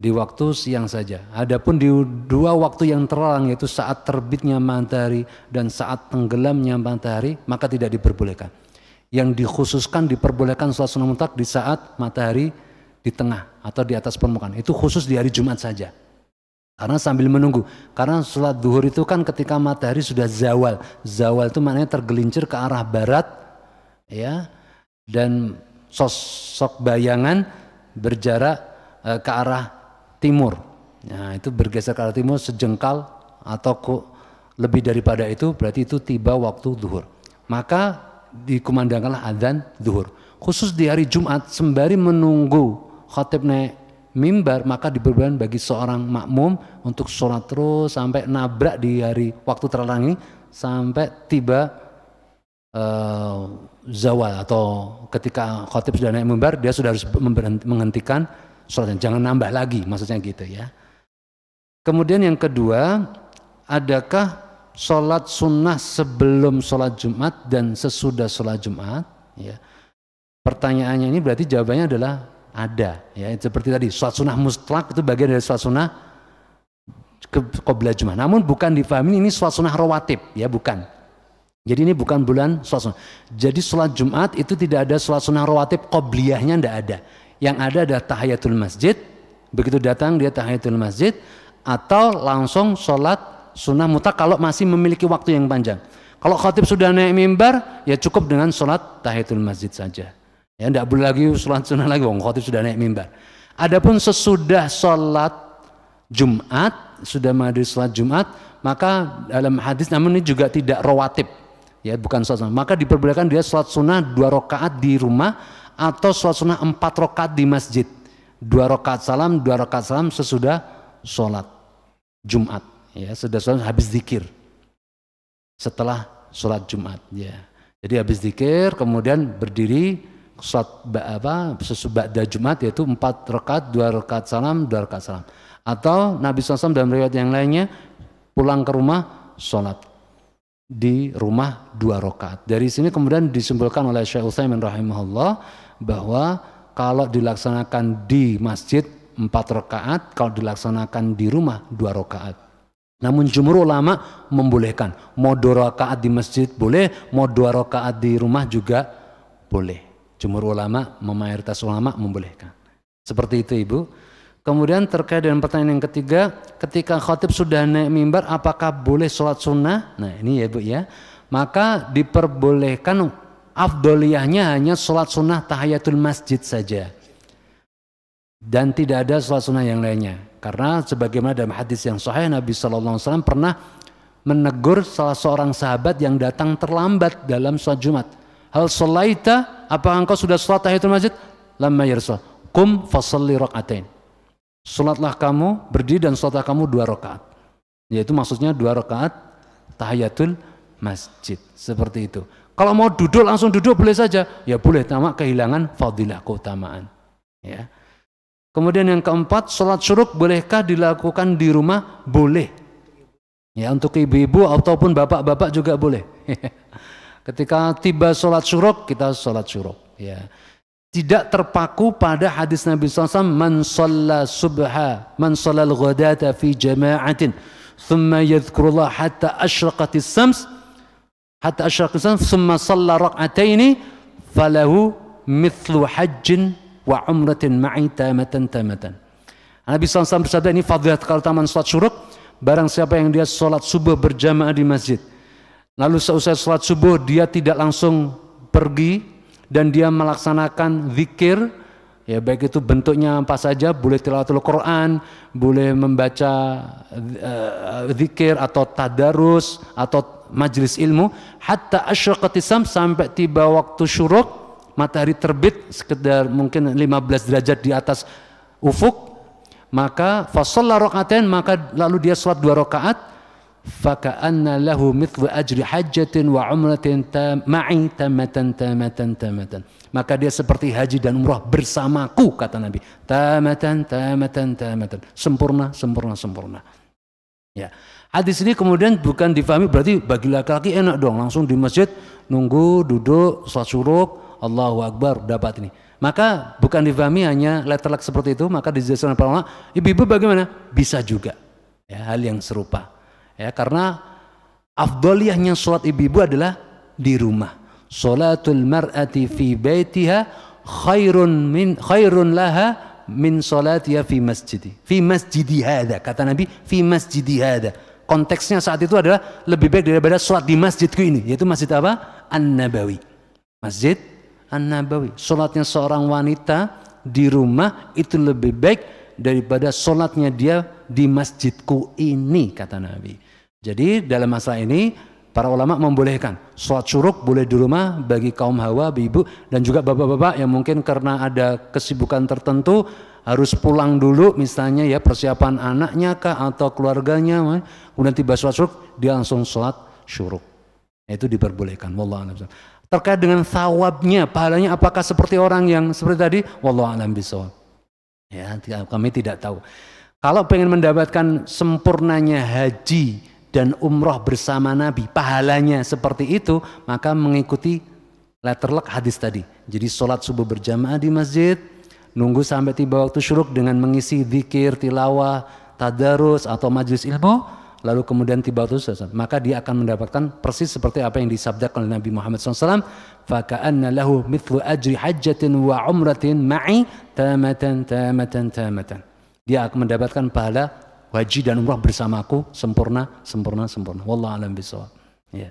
Di waktu siang saja. Adapun di dua waktu yang terlarang, yaitu saat terbitnya matahari dan saat tenggelamnya matahari, maka tidak diperbolehkan. Yang dikhususkan diperbolehkan sholat sunnah mutlak di saat matahari di tengah atau di atas permukaan. Itu khusus di hari Jumat saja. Karena sambil menunggu. Karena sholat duhur itu kan ketika matahari sudah zawal. Zawal itu maknanya tergelincir ke arah barat, ya, dan sosok bayangan berjarak ke arah timur. Nah, itu bergeser ke arah timur sejengkal atau lebih daripada itu, berarti itu tiba waktu zuhur. Maka dikumandangkanlah adzan zuhur. Khusus di hari Jumat sembari menunggu khatib naik mimbar, maka diperbolehkan bagi seorang makmum untuk sholat terus sampai nabrak di hari waktu terlarang ini sampai tiba zawal, atau ketika khatib sudah naik mimbar dia sudah harus menghentikan sholatnya, jangan nambah lagi, maksudnya gitu ya. Kemudian yang kedua, adakah sholat sunnah sebelum sholat Jumat dan sesudah sholat Jumat? Ya. Pertanyaannya ini berarti jawabannya adalah ada. Ya, seperti tadi, sholat sunnah mutlak itu bagian dari sholat sunnah qabla Jumat. Namun bukan difahami ini sholat sunnah rawatib, ya bukan. Jadi ini bukan bulan sholat sunnah. Jadi sholat Jumat itu tidak ada sholat sunnah rawatib qabliyahnya, tidak ada. Yang ada adalah tahiyatul masjid. Begitu datang dia tahiyatul masjid, atau langsung sholat sunnah mutlak kalau masih memiliki waktu yang panjang. Kalau khatib sudah naik mimbar, ya cukup dengan sholat tahiyatul masjid saja. Ya, tidak boleh lagi sholat sunnah lagi, khatib sudah naik mimbar. Adapun sesudah sholat Jumat, sudah maghrib sholat Jumat, maka dalam hadis, namun ini juga tidak rawatib, ya bukan sholat sunnah, maka diperbolehkan dia sholat sunnah 2 rakaat di rumah atau sholat sunnah 4 rakaat di masjid. 2 rakaat salam sesudah sholat Jumat, ya sudah sholat habis zikir setelah sholat Jumat, ya. Jadi habis zikir kemudian berdiri sholat sesudah Jumat, yaitu 4 rakaat, 2 rakaat salam, 2 rakaat salam. Atau Nabi SAW dalam riwayat yang lainnya pulang ke rumah sholat di rumah 2 rakaat. Dari sini kemudian disimpulkan oleh Syekh Utsaimin rahimahullah bahwa kalau dilaksanakan di masjid 4 rakaat, kalau dilaksanakan di rumah 2 rakaat. Namun jumhur ulama membolehkan, mau 2 rakaat di masjid boleh, mau 2 rakaat di rumah juga boleh. Jumhur ulama, mayoritas ulama membolehkan. Seperti itu Ibu. Kemudian terkait dengan pertanyaan yang ketiga, ketika khatib sudah naik mimbar, apakah boleh sholat sunnah? Nah ini ya Bu ya, maka diperbolehkan, afdoliyahnya hanya sholat sunnah tahiyatul masjid saja, dan tidak ada sholat sunnah yang lainnya. Karena sebagaimana dalam hadis yang sahih, Nabi SAW pernah menegur salah seorang sahabat yang datang terlambat dalam sholat Jumat. Hal sholaita, apakah engkau sudah sholat tahiyatul masjid? Lamma yarsul, kum fasalli rak'atain. Sholatlah kamu, berdiri dan sholatlah kamu 2 rakaat. Yaitu maksudnya 2 rakaat tahiyatul masjid. Seperti itu. Kalau mau duduk langsung duduk boleh saja, ya boleh, nama kehilangan fadilah, keutamaan. Ya. Kemudian yang keempat, sholat syuruk bolehkah dilakukan di rumah? Boleh. Ya, untuk ibu-ibu ataupun bapak-bapak juga boleh. Ketika tiba sholat syuruk, kita sholat syuruk. Ya. Tidak terpaku pada hadis Nabi SAW, man shalla subha, man shalla al-ghadata fi jama'atin, thumma yadhkurullah hatta ashraqatis syams, thumma shalla rak'ataini, falahu mithlu hajjin wa umratin ma'i tamatan. Nabi SAW bersabda, ini fadilat keutamaan sholat syuruk, barang siapa yang dia sholat subuh berjamaah di masjid, lalu seusai sholat subuh dia tidak langsung pergi, dan dia melaksanakan zikir, ya baik itu bentuknya apa saja, boleh tilawatul Quran, boleh membaca zikir atau tadarus atau majlis ilmu, hatta asyraqatis syams, sampai tiba waktu syuruk, matahari terbit sekedar mungkin 15 derajat di atas ufuk, maka fasalla rak'atain, maka lalu dia salat 2 rakaat, faka'anna lahu mithlu ajri hajjatin wa umratin ma'i tamatan. Maka dia seperti haji dan umrah bersamaku, kata Nabi. Tamatan. Sempurna. Ya. Hadis ini kemudian bukan difahami berarti bagi laki-laki enak dong, langsung di masjid nunggu, duduk, salat syuruk, Allahu Akbar, dapat ini. Maka bukan difahami hanya letterlek seperti itu, maka dijelaskan para ulama, ibu-ibu bagaimana? Bisa juga. Ya, hal yang serupa. Ya, karena afdoliyahnya sholat ibu-ibu adalah di rumah. Sholatul mar'ati fi baitiha khairun laha min sholatiha fi masjidi. Fi masjidi hada, kata Nabi, fi masjidi hada. Konteksnya saat itu adalah lebih baik daripada sholat di masjidku ini, yaitu masjid apa? An-Nabawi. Masjid An-Nabawi. Sholatnya seorang wanita di rumah itu lebih baik daripada sholatnya dia di masjidku ini, kata Nabi. Jadi dalam masalah ini para ulama membolehkan sholat syuruk boleh di rumah bagi kaum hawa, ibu, dan juga bapak-bapak yang mungkin karena ada kesibukan tertentu harus pulang dulu, misalnya ya persiapan anaknya kah atau keluarganya, kemudian tiba sholat syuruk dia langsung sholat syuruk. Itu diperbolehkan. Wallahu a'lam. Terkait dengan thawabnya, pahalanya apakah seperti orang yang seperti tadi? Wallahu a'lam bishawab. Ya, kami tidak tahu. Kalau pengen mendapatkan sempurnanya haji dan umrah bersama Nabi, pahalanya seperti itu, maka mengikuti letterlek hadis tadi. Jadi sholat subuh berjamaah di masjid, nunggu sampai tiba waktu syuruk dengan mengisi zikir, tilawah, tadarus atau majlis ilmu, lalu kemudian tiba waktu selesai, maka dia akan mendapatkan persis seperti apa yang disabdakan oleh Nabi Muhammad SAW, faka'anna lahu mithlu ajri hajjatin wa umratin ma'i tamatan tamatan tamatan. Dia akan mendapatkan pahala haji dan umrah bersamaku sempurna. Wallahu a'lam bishawab. Ya.